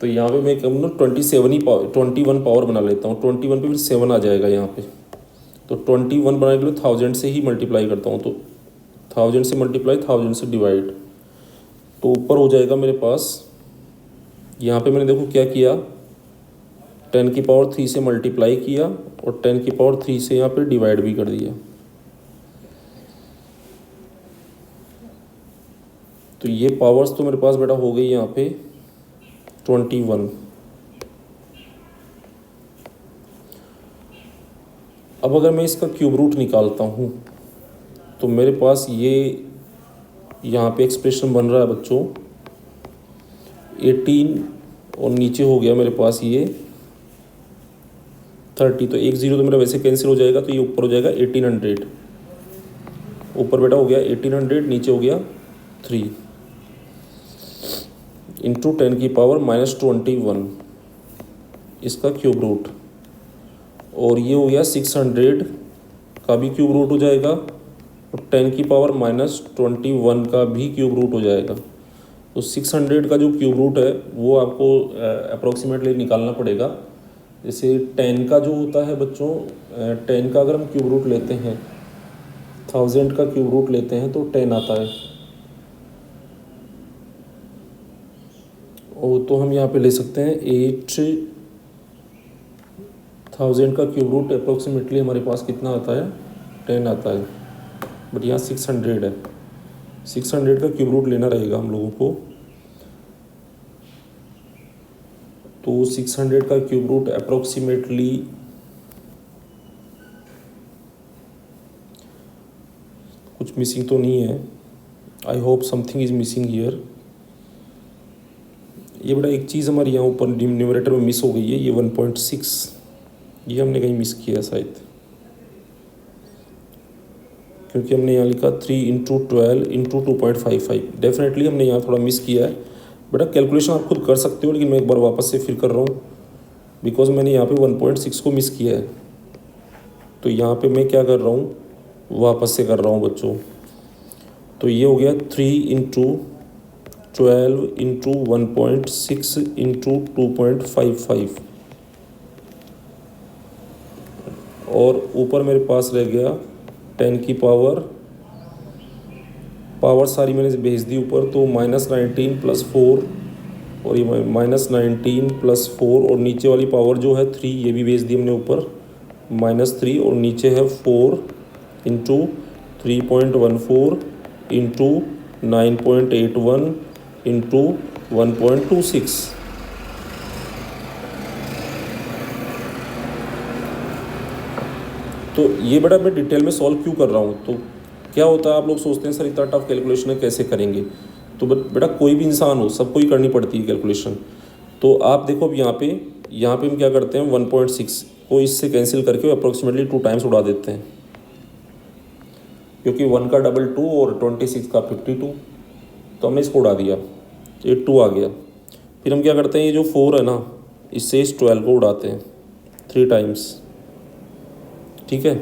तो यहाँ पे मैं कहूँ ना 21 पावर बना लेता हूँ। 21 पे फिर 7 आ जाएगा यहाँ पे, तो 21 बनाने के लिए 1000 से ही मल्टीप्लाई करता हूँ, तो 1000 से मल्टीप्लाई 1000 से डिवाइड, तो ऊपर हो जाएगा मेरे पास। यहाँ पे मैंने देखो क्या किया, 10⁻3 से मल्टीप्लाई किया, और 10⁻3 से यहाँ पे डिवाइड भी कर दिया। तो ये पावर्स तो मेरे पास बेटा हो गई यहाँ पे 21। अब अगर मैं इसका क्यूब रूट निकालता हूँ तो मेरे पास ये यहाँ पे एक्सप्रेशन बन रहा है बच्चों 18, और नीचे हो गया मेरे पास ये 30, तो 1 0 तो मेरा वैसे कैंसिल हो जाएगा, तो ये ऊपर हो जाएगा 1800। ऊपर बेटा हो गया 1800, नीचे हो गया 3 इंटू 10⁻⁻21 इसका क्यूब रूट, और ये हो गया 600 का भी क्यूब रूट हो जाएगा और 10⁻⁻21 का भी क्यूब रूट हो जाएगा। तो 600 का जो क्यूब रूट है वो आपको अप्रोक्सीमेटली निकालना पड़ेगा। जैसे 10 का जो होता है बच्चों, 10 का अगर हम क्यूब रूट लेते हैं, 1000 का क्यूब रूट लेते हैं तो 10 आता है। और तो हम यहाँ पे ले सकते हैं 8000 का क्यूब रूट अप्रोक्सीमेटली हमारे पास कितना आता है, 10 आता है। बट यहाँ 600 है, 600 का क्यूब रूट लेना रहेगा हम लोगों को। तो 600 का क्यूब रूट अप्रोक्सीमेटली कुछ मिसिंग तो नहीं है, I hope something is missing here. ये बड़ा एक चीज़ हमारी यहाँ ऊपर न्यूमरेटर में मिस हो गई है, ये 1.6 ये हमने कहीं मिस किया शायद, क्योंकि हमने यहाँ लिखा 3 × 12 × 2.55। डेफिनेटली हमने यहाँ थोड़ा मिस किया है। बेटा कैलकुलेशन आप खुद कर सकते हो, लेकिन मैं एक बार वापस से फिर कर रहा हूँ बिकॉज मैंने यहाँ पे 1.6 को मिस किया है। तो यहाँ पे मैं क्या कर रहा हूँ, वापस से कर रहा हूँ बच्चों। तो ये हो गया 3 × 12 × 1.6 × 2.55, और ऊपर मेरे पास रह गया 10 की पावर सारी मैंने भेज दी ऊपर। तो -19 + 4 और ये -19 + 4, और नीचे वाली पावर जो है 3 ये भी भेज दी हमने ऊपर -3, और नीचे है 4 × 3.14 × 9.81 × 1.26। तो ये बेटा मैं डिटेल में सॉल्व क्यों कर रहा हूँ, तो क्या होता है आप लोग सोचते हैं सर इतना टफ कैलकुलेशन है कैसे करेंगे। तो बेटा कोई भी इंसान हो सबको ही करनी पड़ती है कैलकुलेशन। तो आप देखो अब यहाँ पे हम क्या करते हैं, 1.6 को इससे कैंसिल करके अप्रोक्सीमेटली 2 टाइम्स उड़ा देते हैं, क्योंकि 1 का डबल 2 और 26 का 52, तो हमने इसको उड़ा दिया, ये 2 आ गया। फिर हम क्या करते हैं, ये जो 4 है ना, इससे इस 12 को उड़ाते हैं 3 टाइम्स, ठीक है।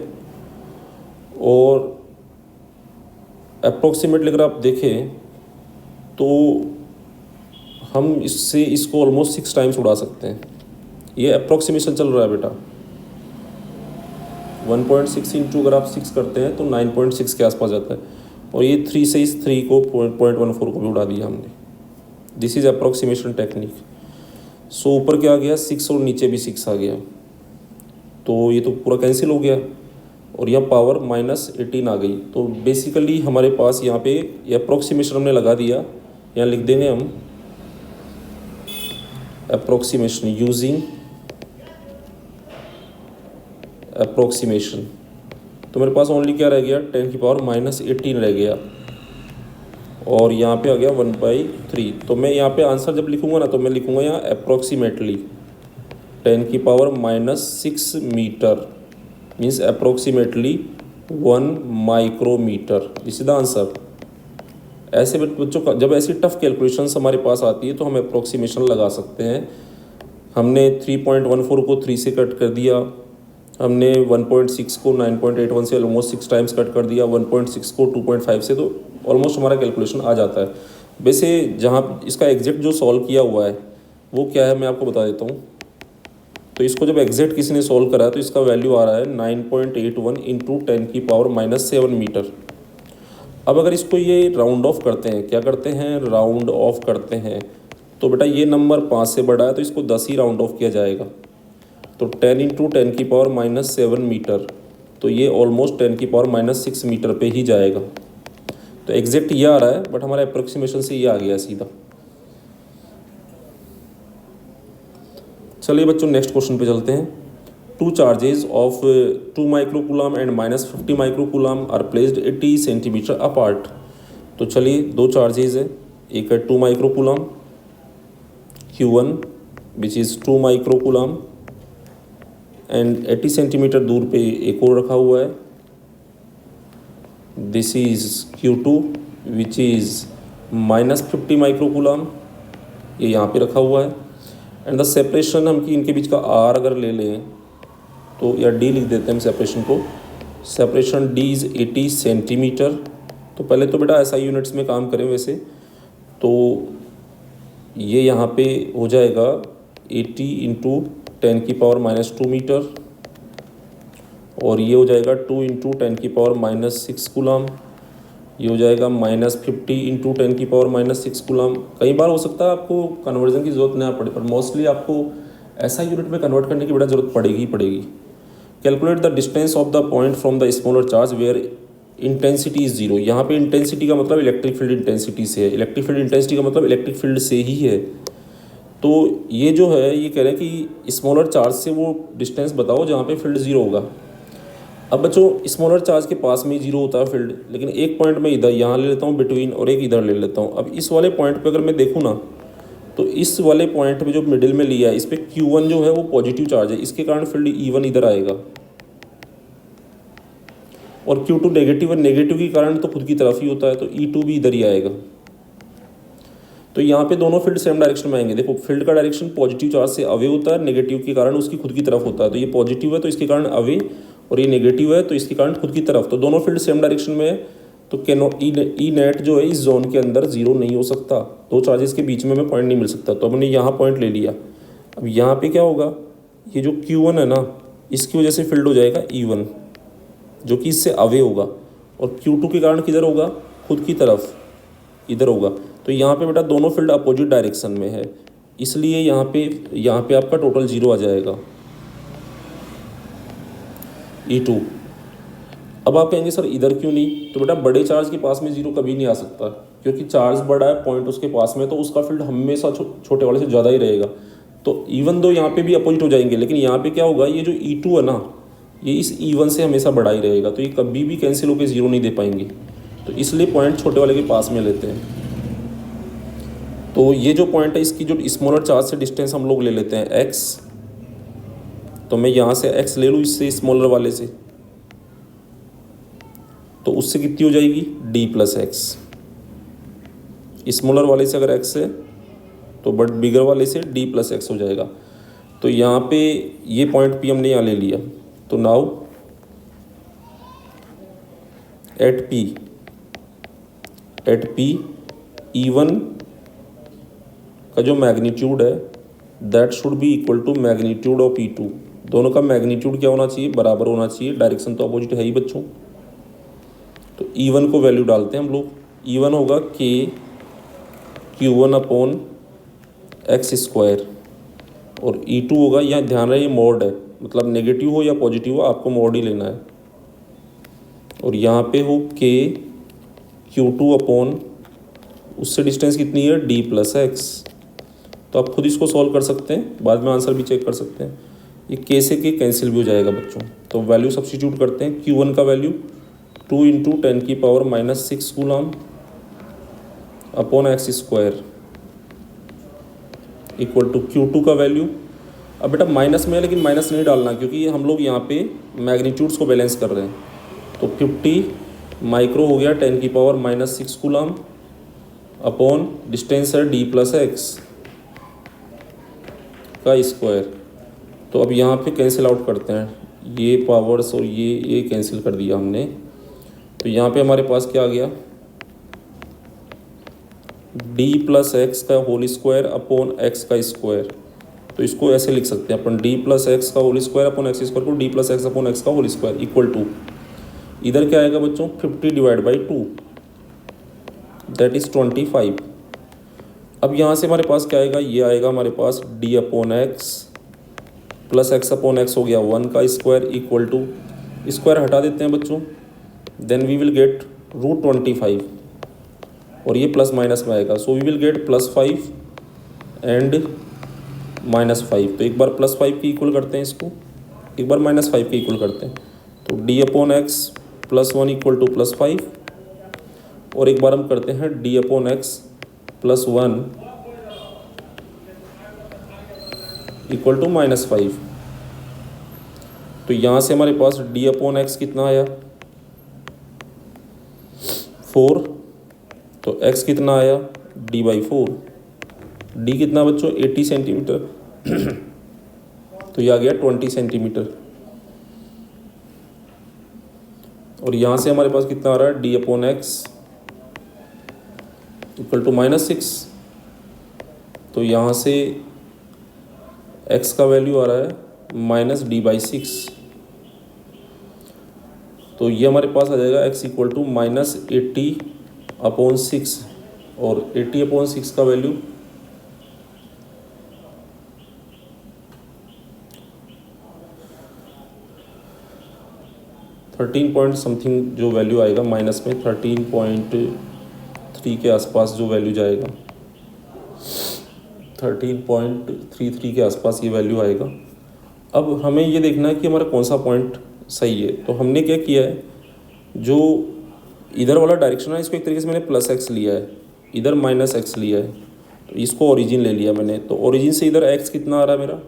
और अप्रोक्सीमेटली अगर आप देखें तो हम इसको ऑलमोस्ट 6 टाइम्स उड़ा सकते हैं। ये अप्रोक्सीमेशन चल रहा है बेटा। 1.6 इंटू अगर आप 6 करते हैं तो 9.6 के आसपास जाता है, और ये 3 से इस 3 को 0.14 को भी उड़ा दिया हमने। This is approximation technique. So ऊपर क्या आ गया 6 और नीचे भी 6 आ गया, तो ये तो पूरा कैंसिल हो गया, और यहाँ पावर -18 आ गई। तो बेसिकली हमारे पास यहाँ पे ये अप्रोक्सीमेशन हमने लगा दिया, यहाँ लिख देंगे हम अप्रोक्सीमेशन यूजिंग अप्रोक्सीमेशन। तो मेरे पास ओनली क्या रह गया, 10 की पावर -18 रह गया, और यहाँ पे आ गया 1/3। तो मैं यहाँ पे आंसर जब लिखूँगा ना, तो मैं लिखूँगा यहाँ अप्रोक्सीमेटली 10 की power -6 metre, means approximately 1 micrometre. This is the answer. ऐसे बच्चों का जब ऐसी टफ कैलकुलेशंस हमारे पास आती है तो हम अप्रोक्सीमेशन लगा सकते हैं। हमने 3.14 को 3 से कट कर दिया, हमने 1.6 को 9.81 से ऑलमोस्ट 6 टाइम्स कट कर दिया, 1.6 को 2.5 से, तो ऑलमोस्ट हमारा कैलकुलेशन आ जाता है। वैसे जहाँ इसका एग्जैक्ट जो सॉल्व किया हुआ है वो क्या है मैं आपको बता देता हूँ। तो इसको जब एग्जैक्ट किसी ने सॉल्व करा है तो इसका वैल्यू आ रहा है 9.81 × 10 की पावर -7 मीटर। अब अगर इसको ये राउंड ऑफ करते हैं, क्या करते हैं, राउंड ऑफ करते हैं, तो बेटा ये नंबर 5 से बड़ा है तो इसको 10 ही राउंड ऑफ किया जाएगा। तो 10 × 10 की पावर -7 मीटर, तो ये ऑलमोस्ट 10 की पावर -6 मीटर पे ही जाएगा। तो एग्जैक्ट ये आ रहा है, बट हमारे अप्रोक्सीमेशन से ये आ गया सीधा। चलिए बच्चों नेक्स्ट क्वेश्चन पे चलते हैं। 2 charges of 2 microcoulomb and -50 microcoulomb are placed 80 centimetre apart. तो चलिए 2 चार्जेस है, एक है 2 microcoulomb Q1 which is 2 microcoulomb, and 80 centimetre दूर पे एक और रखा हुआ है this is Q2 which is -50 microcoulomb, ये यहाँ पे रखा हुआ है। एंड द सेपरेशन हम कि इनके बीच का R अगर ले लें तो, या D लिख देते हैं हम सेपरेशन को, सेपरेशन D इज़ 80 सेंटीमीटर। तो पहले तो बेटा SI यूनिट्स में काम करें वैसे, तो ये यहाँ पे हो जाएगा 80 इंटू 10⁻⁻² मीटर, और ये हो जाएगा 2 इंटू 10⁻⁻6 कूलम, ये हो जाएगा -50 इंटू 10⁻⁻6 कूलम। कई बार हो सकता है आपको कन्वर्जन की ज़रूरत ना पड़े, पर मोस्टली आपको SI यूनिट में कन्वर्ट करने की बड़ा ज़रूरत पड़ेगी ही पड़ेगी। Calculate the distance of the point from the smaller charge where intensity is 0। यहाँ पे इंटेंसिटी का मतलब इलेक्ट्रिक फील्ड इंटेंसिटी से है, इलेक्ट्रिक फील्ड इंटेंसिटी का मतलब इलेक्ट्रिक फील्ड से ही है। तो ये जो है ये कह रहे हैं कि स्मॉलर चार्ज से वो डिस्टेंस बताओ जहाँ पे फील्ड 0 होगा। अब बच्चों स्मॉलर चार्ज के पास में 0 होता है फील्ड, लेकिन एक पॉइंट मैं इधर यहाँ ले लेता हूँ बिटवीन, और एक इधर ले लेता हूँ। अब इस वाले पॉइंट पे अगर मैं देखूँ ना, तो इस वाले पॉइंट पे जो मिडिल में लिया है इस पर Q1 जो है वो पॉजिटिव चार्ज है, इसके कारण फील्ड E1 इधर आएगा, और Q2 नेगेटिव है, नेगेटिव के कारण तो खुद की तरफ ही होता है, तो E2 भी इधर ही आएगा। तो यहाँ पे दोनों फील्ड सेम डायरेक्शन में आएंगे। देखो फील्ड का डायरेक्शन पॉजिटिव चार्ज से अवे होता है, नेगेटिव के कारण उसकी खुद की तरफ होता है। तो ये पॉजिटिव है तो इसके कारण अवे, और ये नेगेटिव है तो इसके कारण खुद की तरफ, तो दोनों फील्ड सेम डायरेक्शन में है। तो ई नेट जो है इस जोन के अंदर 0 नहीं हो सकता, दो चार्जेस के बीच में पॉइंट नहीं मिल सकता। तो हमने यहाँ पॉइंट ले लिया। अब यहाँ पे क्या होगा, ये जो Q1 है ना, इसकी वजह से फील्ड हो जाएगा E1 जो कि इससे अवे होगा, और Q2 के कारण किधर होगा, खुद की तरफ इधर होगा। तो यहाँ पे बेटा दोनों फील्ड अपोजिट डायरेक्शन में है, इसलिए यहाँ पे आपका टोटल 0 आ जाएगा E2। अब आप कहेंगे सर इधर क्यों नहीं, तो बेटा बड़े चार्ज के पास में 0 कभी नहीं आ सकता, क्योंकि चार्ज बड़ा है, पॉइंट उसके पास में, तो उसका फील्ड हमेशा छोटे वाले से ज़्यादा ही रहेगा। तो इवन दो यहाँ पे भी अपोजिट हो जाएंगे, लेकिन यहाँ पे क्या होगा, ये जो E2 है ना, ये इस E1 से हमेशा बड़ा ही रहेगा, तो ये कभी भी कैंसिल होकर 0 नहीं दे पाएंगे। तो इसलिए पॉइंट छोटे वाले के पास में लेते हैं। तो ये जो पॉइंट है इसकी जो स्मॉलर चार्ज से डिस्टेंस हम लोग ले लेते हैं x, तो मैं यहाँ से x ले लूँ इससे स्मॉलर वाले से, तो उससे कितनी हो जाएगी d प्लस एक्स। स्मॉलर वाले से अगर x है तो बट बिगर वाले से d प्लस एक्स हो जाएगा। तो यहाँ पे ये पॉइंट P हमने यहाँ ले लिया। तो नाउ एट P E1 का जो मैग्नीट्यूड है that should be equal to magnitude of E2। दोनों का मैग्नीट्यूड क्या होना चाहिए, बराबर होना चाहिए, डायरेक्शन तो अपोजिट है ही बच्चों। तो E1 को वैल्यू डालते हैं हम लोग। E1 होगा K Q1 upon x square, और E2 होगा, यहाँ ध्यान रहे ये मोड है, मतलब नेगेटिव हो या पॉजिटिव हो आपको मोड ही लेना है। और यहाँ पे हो K Q2 अपॉन, उससे डिस्टेंस कितनी है d प्लस एक्स। तो आप खुद इसको सॉल्व कर सकते हैं, बाद में आंसर भी चेक कर सकते हैं। ये K से K कैंसिल भी हो जाएगा बच्चों। तो वैल्यू सब्स्टिट्यूट करते हैं। Q1 का value 2 into 10⁻⁻6 coulomb upon x square equal to Q2 का वैल्यू। अब बेटा माइनस में है, लेकिन माइनस नहीं डालना क्योंकि हम लोग यहाँ पे मैग्नीट्यूड्स को बैलेंस कर रहे हैं। तो 50 माइक्रो हो गया 10⁻⁻6 कूलम अपॉन डिस्टेंस है d प्लस एक्स का स्क्वायर। तो अब यहाँ पे कैंसिल आउट करते हैं, ये पावर्स और ये कैंसिल कर दिया हमने। तो यहाँ पे हमारे पास क्या आ गया, d प्लस एक्स का होल स्क्वायर अपॉन एक्स का स्क्वायर। तो इसको ऐसे लिख सकते हैं अपन, d प्लस एक्स का whole square upon x square को d plus x upon x का होल स्क्वायर इक्वल टू, इधर क्या आएगा बच्चों 50 डिवाइड बाई 2 दैट इज़ 25। अब यहाँ से हमारे पास क्या आएगा, ये आएगा हमारे पास d upon x plus x upon x हो गया 1 का स्क्वायर इक्वल टू, स्क्वायर हटा देते हैं बच्चों, देन वी विल गेट √25, और ये प्लस माइनस में आएगा। So we will get +5 and -5। तो एक बार +5 के इक्वल करते हैं इसको, एक बार -5 के इक्वल करते हैं। तो d upon x +1 equal to +5, और एक बार हम करते हैं d upon x +1 equal to -5। तो यहाँ से हमारे पास d अपॉन एक्स कितना आया, 4, तो x कितना आया d/4। d कितना बच्चों 80 सेंटीमीटर तो ये आ गया 20 सेंटीमीटर। और यहाँ से हमारे पास कितना आ रहा है d/x इक्वल टू -6। तो यहाँ से x का वैल्यू आ रहा है -d/6। तो ये हमारे पास आ जाएगा x इक्वल टू -80/6। और 80/6 का वैल्यू थर्टीन पॉइंट समथिंग जो वैल्यू आएगा, माइनस में 13.3 के आसपास जो वैल्यू जाएगा, 13.33 के आसपास ये वैल्यू आएगा। अब हमें ये देखना है कि हमारा कौन सा पॉइंट सही है। तो हमने क्या किया है, जो इधर वाला डायरेक्शन है इसको एक तरीके से मैंने +x लिया है, इधर -x लिया है, तो इसको ओरिजिन ले लिया मैंने। तो ओरिजिन से इधर x कितना आ रहा है मेरा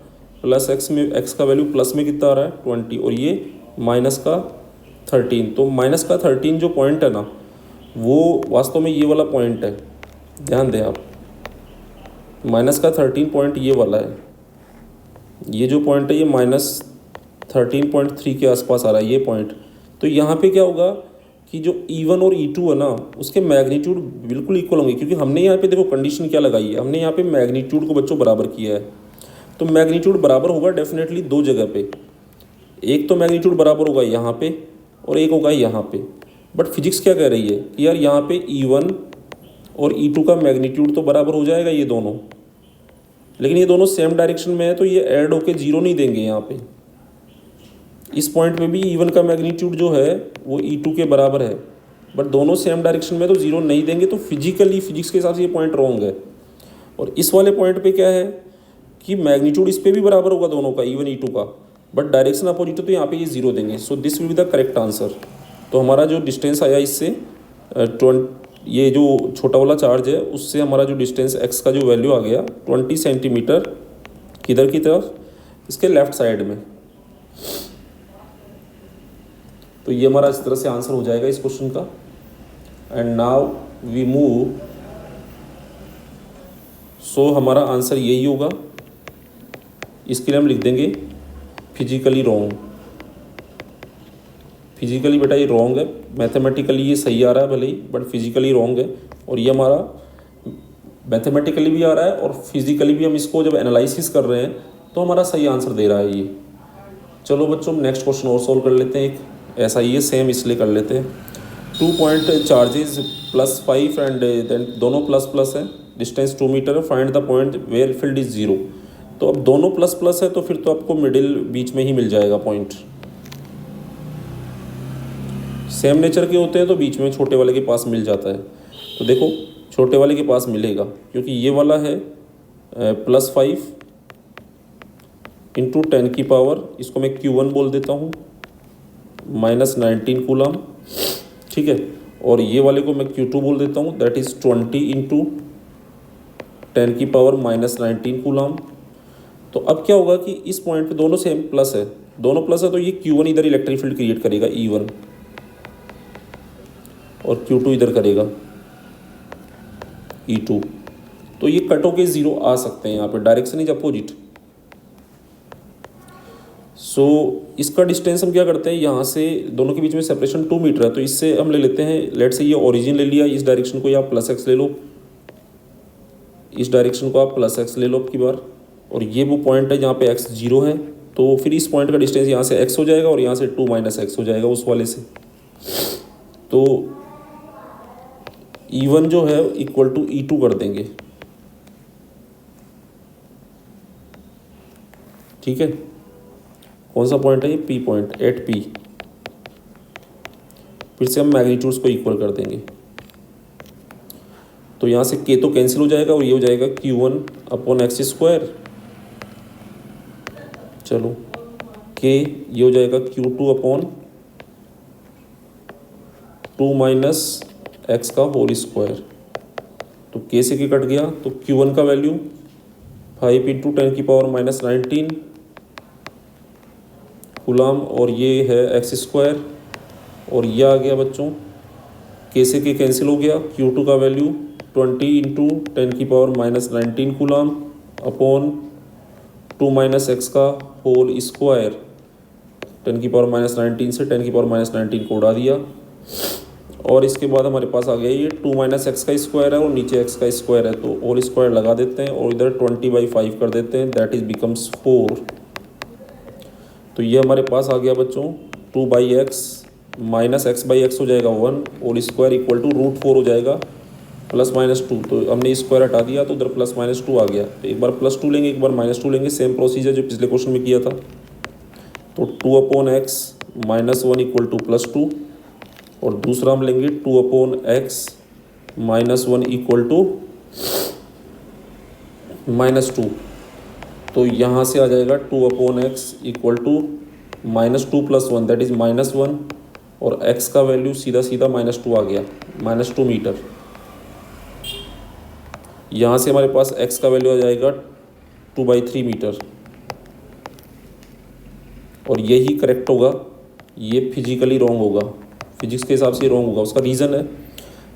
+x में, x का वैल्यू प्लस में कितना आ रहा है 20 और ये माइनस का 13। तो -13 जो पॉइंट है ना वो वास्तव में ये वाला पॉइंट है, ध्यान दें आप। -13 पॉइंट ये वाला है, ये जो पॉइंट है ये -13.3 के आसपास आ रहा है ये पॉइंट। तो यहाँ पे क्या होगा कि जो E1 और E2 है ना उसके मैग्नीट्यूड बिल्कुल इक्वल होंगे, क्योंकि हमने यहाँ पे देखो कंडीशन क्या लगाई है, हमने यहाँ पे मैग्नीट्यूड को बच्चों बराबर किया है। तो मैग्नीट्यूड बराबर होगा डेफिनेटली दो जगह पे, एक तो मैग्नीट्यूड बराबर होगा यहाँ पे और एक होगा यहाँ पे। बट फिजिक्स क्या कह रही है कि यार यहाँ पे E1 और E2 का मैग्नीट्यूड तो बराबर हो जाएगा ये दोनों, लेकिन ये दोनों सेम डायरेक्शन में है तो ये ऐड होके 0 नहीं देंगे। यहाँ पे इस पॉइंट पे भी E1 का मैग्नीट्यूड जो है वो E2 के बराबर है, बट दोनों सेम डायरेक्शन में तो 0 नहीं देंगे। तो फिजिकली फिजिक्स के हिसाब से ये पॉइंट रॉन्ग है। और इस वाले पॉइंट पे क्या है कि मैग्नीट्यूड इस पर भी बराबर होगा दोनों का, E1 E2 का, बट डायरेक्शन अपोजिट है तो यहाँ पे ये 0 देंगे। So this will be the correct answer. तो हमारा जो डिस्टेंस आया इससे ये जो छोटा वाला चार्ज है उससे हमारा जो डिस्टेंस x का जो वैल्यू आ गया 20 सेंटीमीटर, किधर की तरफ, इसके लेफ्ट साइड में। तो ये हमारा इस तरह से आंसर हो जाएगा इस क्वेश्चन का। एंड नाउ वी मूव, सो हमारा आंसर यही होगा। इसके लिए हम लिख देंगे फिजिकली रॉन्ग। फिजिकली बेटा ये रॉन्ग है, मैथमेटिकली ये सही आ रहा है भले ही, बट फिजिकली रॉन्ग है। और ये हमारा मैथमेटिकली भी आ रहा है और फिजिकली भी हम इसको जब एनालिसिस कर रहे हैं तो हमारा सही आंसर दे रहा है ये। चलो बच्चों नेक्स्ट क्वेश्चन और सॉल्व कर लेते हैं। एक ऐसा ही है, सेम इसलिए कर लेते हैं। 2 पॉइंट चार्जेस +5 एंड देन दोनों ++ है, डिस्टेंस 2 मीटर है। Find the point where field is 0। तो अब दोनों ++ है तो फिर तो आपको मिडिल बीच में ही मिल जाएगा पॉइंट। सेम नेचर के होते हैं तो बीच में छोटे वाले के पास मिल जाता है। तो देखो छोटे वाले के पास मिलेगा क्योंकि ये वाला है +5 इंटू 10 की पावर, इसको मैं Q1 बोल देता हूँ, -19 कूलम, ठीक है। और ये वाले को मैं Q2 बोल देता हूँ, दैट इज़ 20 इंटू 10 की पावर -19 कूलम। तो अब क्या होगा कि इस पॉइंट पे दोनों सेम प्लस है, दोनों प्लस है तो ये Q1 इधर इलेक्ट्रिक फील्ड क्रिएट करेगा E1 और Q2 इधर करेगा E2। तो ये कट होके 0 आ सकते हैं यहाँ पे, डायरेक्शन इज अपोजिट। सो इसका डिस्टेंस हम क्या करते हैं, यहाँ से दोनों के बीच में सेपरेशन 2 मीटर है, तो इससे हम ले लेते हैं, लेट से ये ओरिजिन ले लिया, इस डायरेक्शन को या +x ले लो, इस डायरेक्शन को आप +x ले लो अब की बार। और ये वो पॉइंट है जहाँ पे x 0 है, तो फिर इस पॉइंट का डिस्टेंस यहाँ से x हो जाएगा और यहाँ से 2 - x हो जाएगा उस वाले से। तो E1 जो है इक्वल टू E2 कर देंगे, ठीक है। कौन सा पॉइंट है ये, P पॉइंट, एट P। फिर से हम मैग्नीट्यूड्स को इक्वल कर देंगे, तो यहाँ से K तो कैंसिल हो जाएगा और ये हो जाएगा Q1/x²। चलो K ये हो जाएगा Q2/2 - x²। तो K से K कट गया तो Q1 का वैल्यू 5 इंटू 10 की पावर -19 कूलम और ये है x²। और ये आ गया बच्चों के से के कैंसिल हो गया, Q2 का value 20 into 10⁻−19 coulomb upon 2 - x का होल स्क्वायर, 10⁻19 से 10⁻19 को उड़ा दिया, और इसके बाद हमारे पास आ गया ये 2 - x का स्क्वायर है और नीचे x का स्क्वायर है, तो होल स्क्वायर लगा देते हैं और इधर 20/5 कर देते हैं, दैट इज बिकम्स 4। तो ये हमारे पास आ गया बच्चों 2/x माइनस x/x हो जाएगा 1 और स्क्वायर इक्वल टू √4 हो जाएगा +-2। तो हमने स्क्वायर हटा दिया तो उधर +-2 आ गया। तो एक बार +2 लेंगे, एक बार -2 लेंगे, सेम प्रोसीजर जो पिछले क्वेश्चन में किया था। तो 2/x -1 इक्वल टू +2 और दूसरा हम लेंगे 2/x -1 इक्वल टू -2। तो यहाँ से आ जाएगा 2/x equal to -2 + 1 that is -1 और x का वैल्यू सीधा सीधा -2 आ गया, -2 मीटर। यहाँ से हमारे पास x का वैल्यू आ जाएगा 2/3 मीटर और यही करेक्ट होगा, ये फिजिकली रॉन्ग होगा, फिजिक्स के हिसाब से रॉन्ग होगा। उसका रीज़न है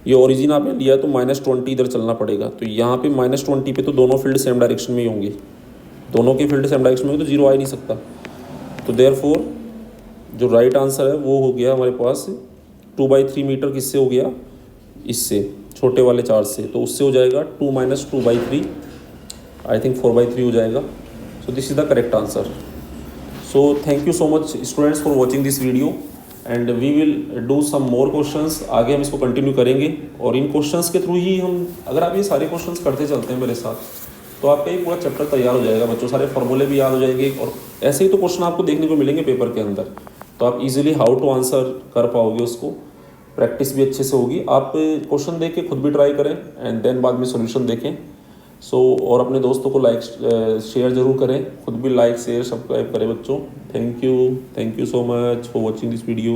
ये ओरिजिन आपने लिया है तो -20 इधर चलना पड़ेगा, तो यहाँ पे -20 पे तो दोनों फील्ड सेम डायरेक्शन में ही होंगे, दोनों के फील्ड सेम डायरेक्शन में होंगे तो जीरो आ ही नहीं सकता। तो देयरफॉर जो राइट आंसर है वो हो गया हमारे पास 2/3 मीटर। किससे हो गया? इससे, छोटे वाले चार्ज से, तो उससे हो जाएगा 2 - 2/3, आई थिंक 4/3 हो जाएगा। So this is the correct answer. So thank you so much students for watching this video and we will do some more questions. आगे हम इसको कंटिन्यू करेंगे और इन क्वेश्चंस के थ्रू ही हम, अगर आप ये सारे क्वेश्चंस करते चलते हैं मेरे साथ तो आपका ये पूरा चैप्टर तैयार हो जाएगा बच्चों, सारे फॉर्मूले भी याद हो जाएंगे और ऐसे ही तो क्वेश्चन आपको देखने को मिलेंगे पेपर के अंदर, तो आप इजीली हाउ टू आंसर कर पाओगे, उसको प्रैक्टिस भी अच्छे से होगी। आप क्वेश्चन देख के खुद भी ट्राई करें एंड देन बाद में सॉल्यूशन देखें। सो और अपने दोस्तों को लाइक शेयर ज़रूर करें, खुद भी लाइक शेयर सब्सक्राइब करें बच्चों। Thank you so much for watching this video.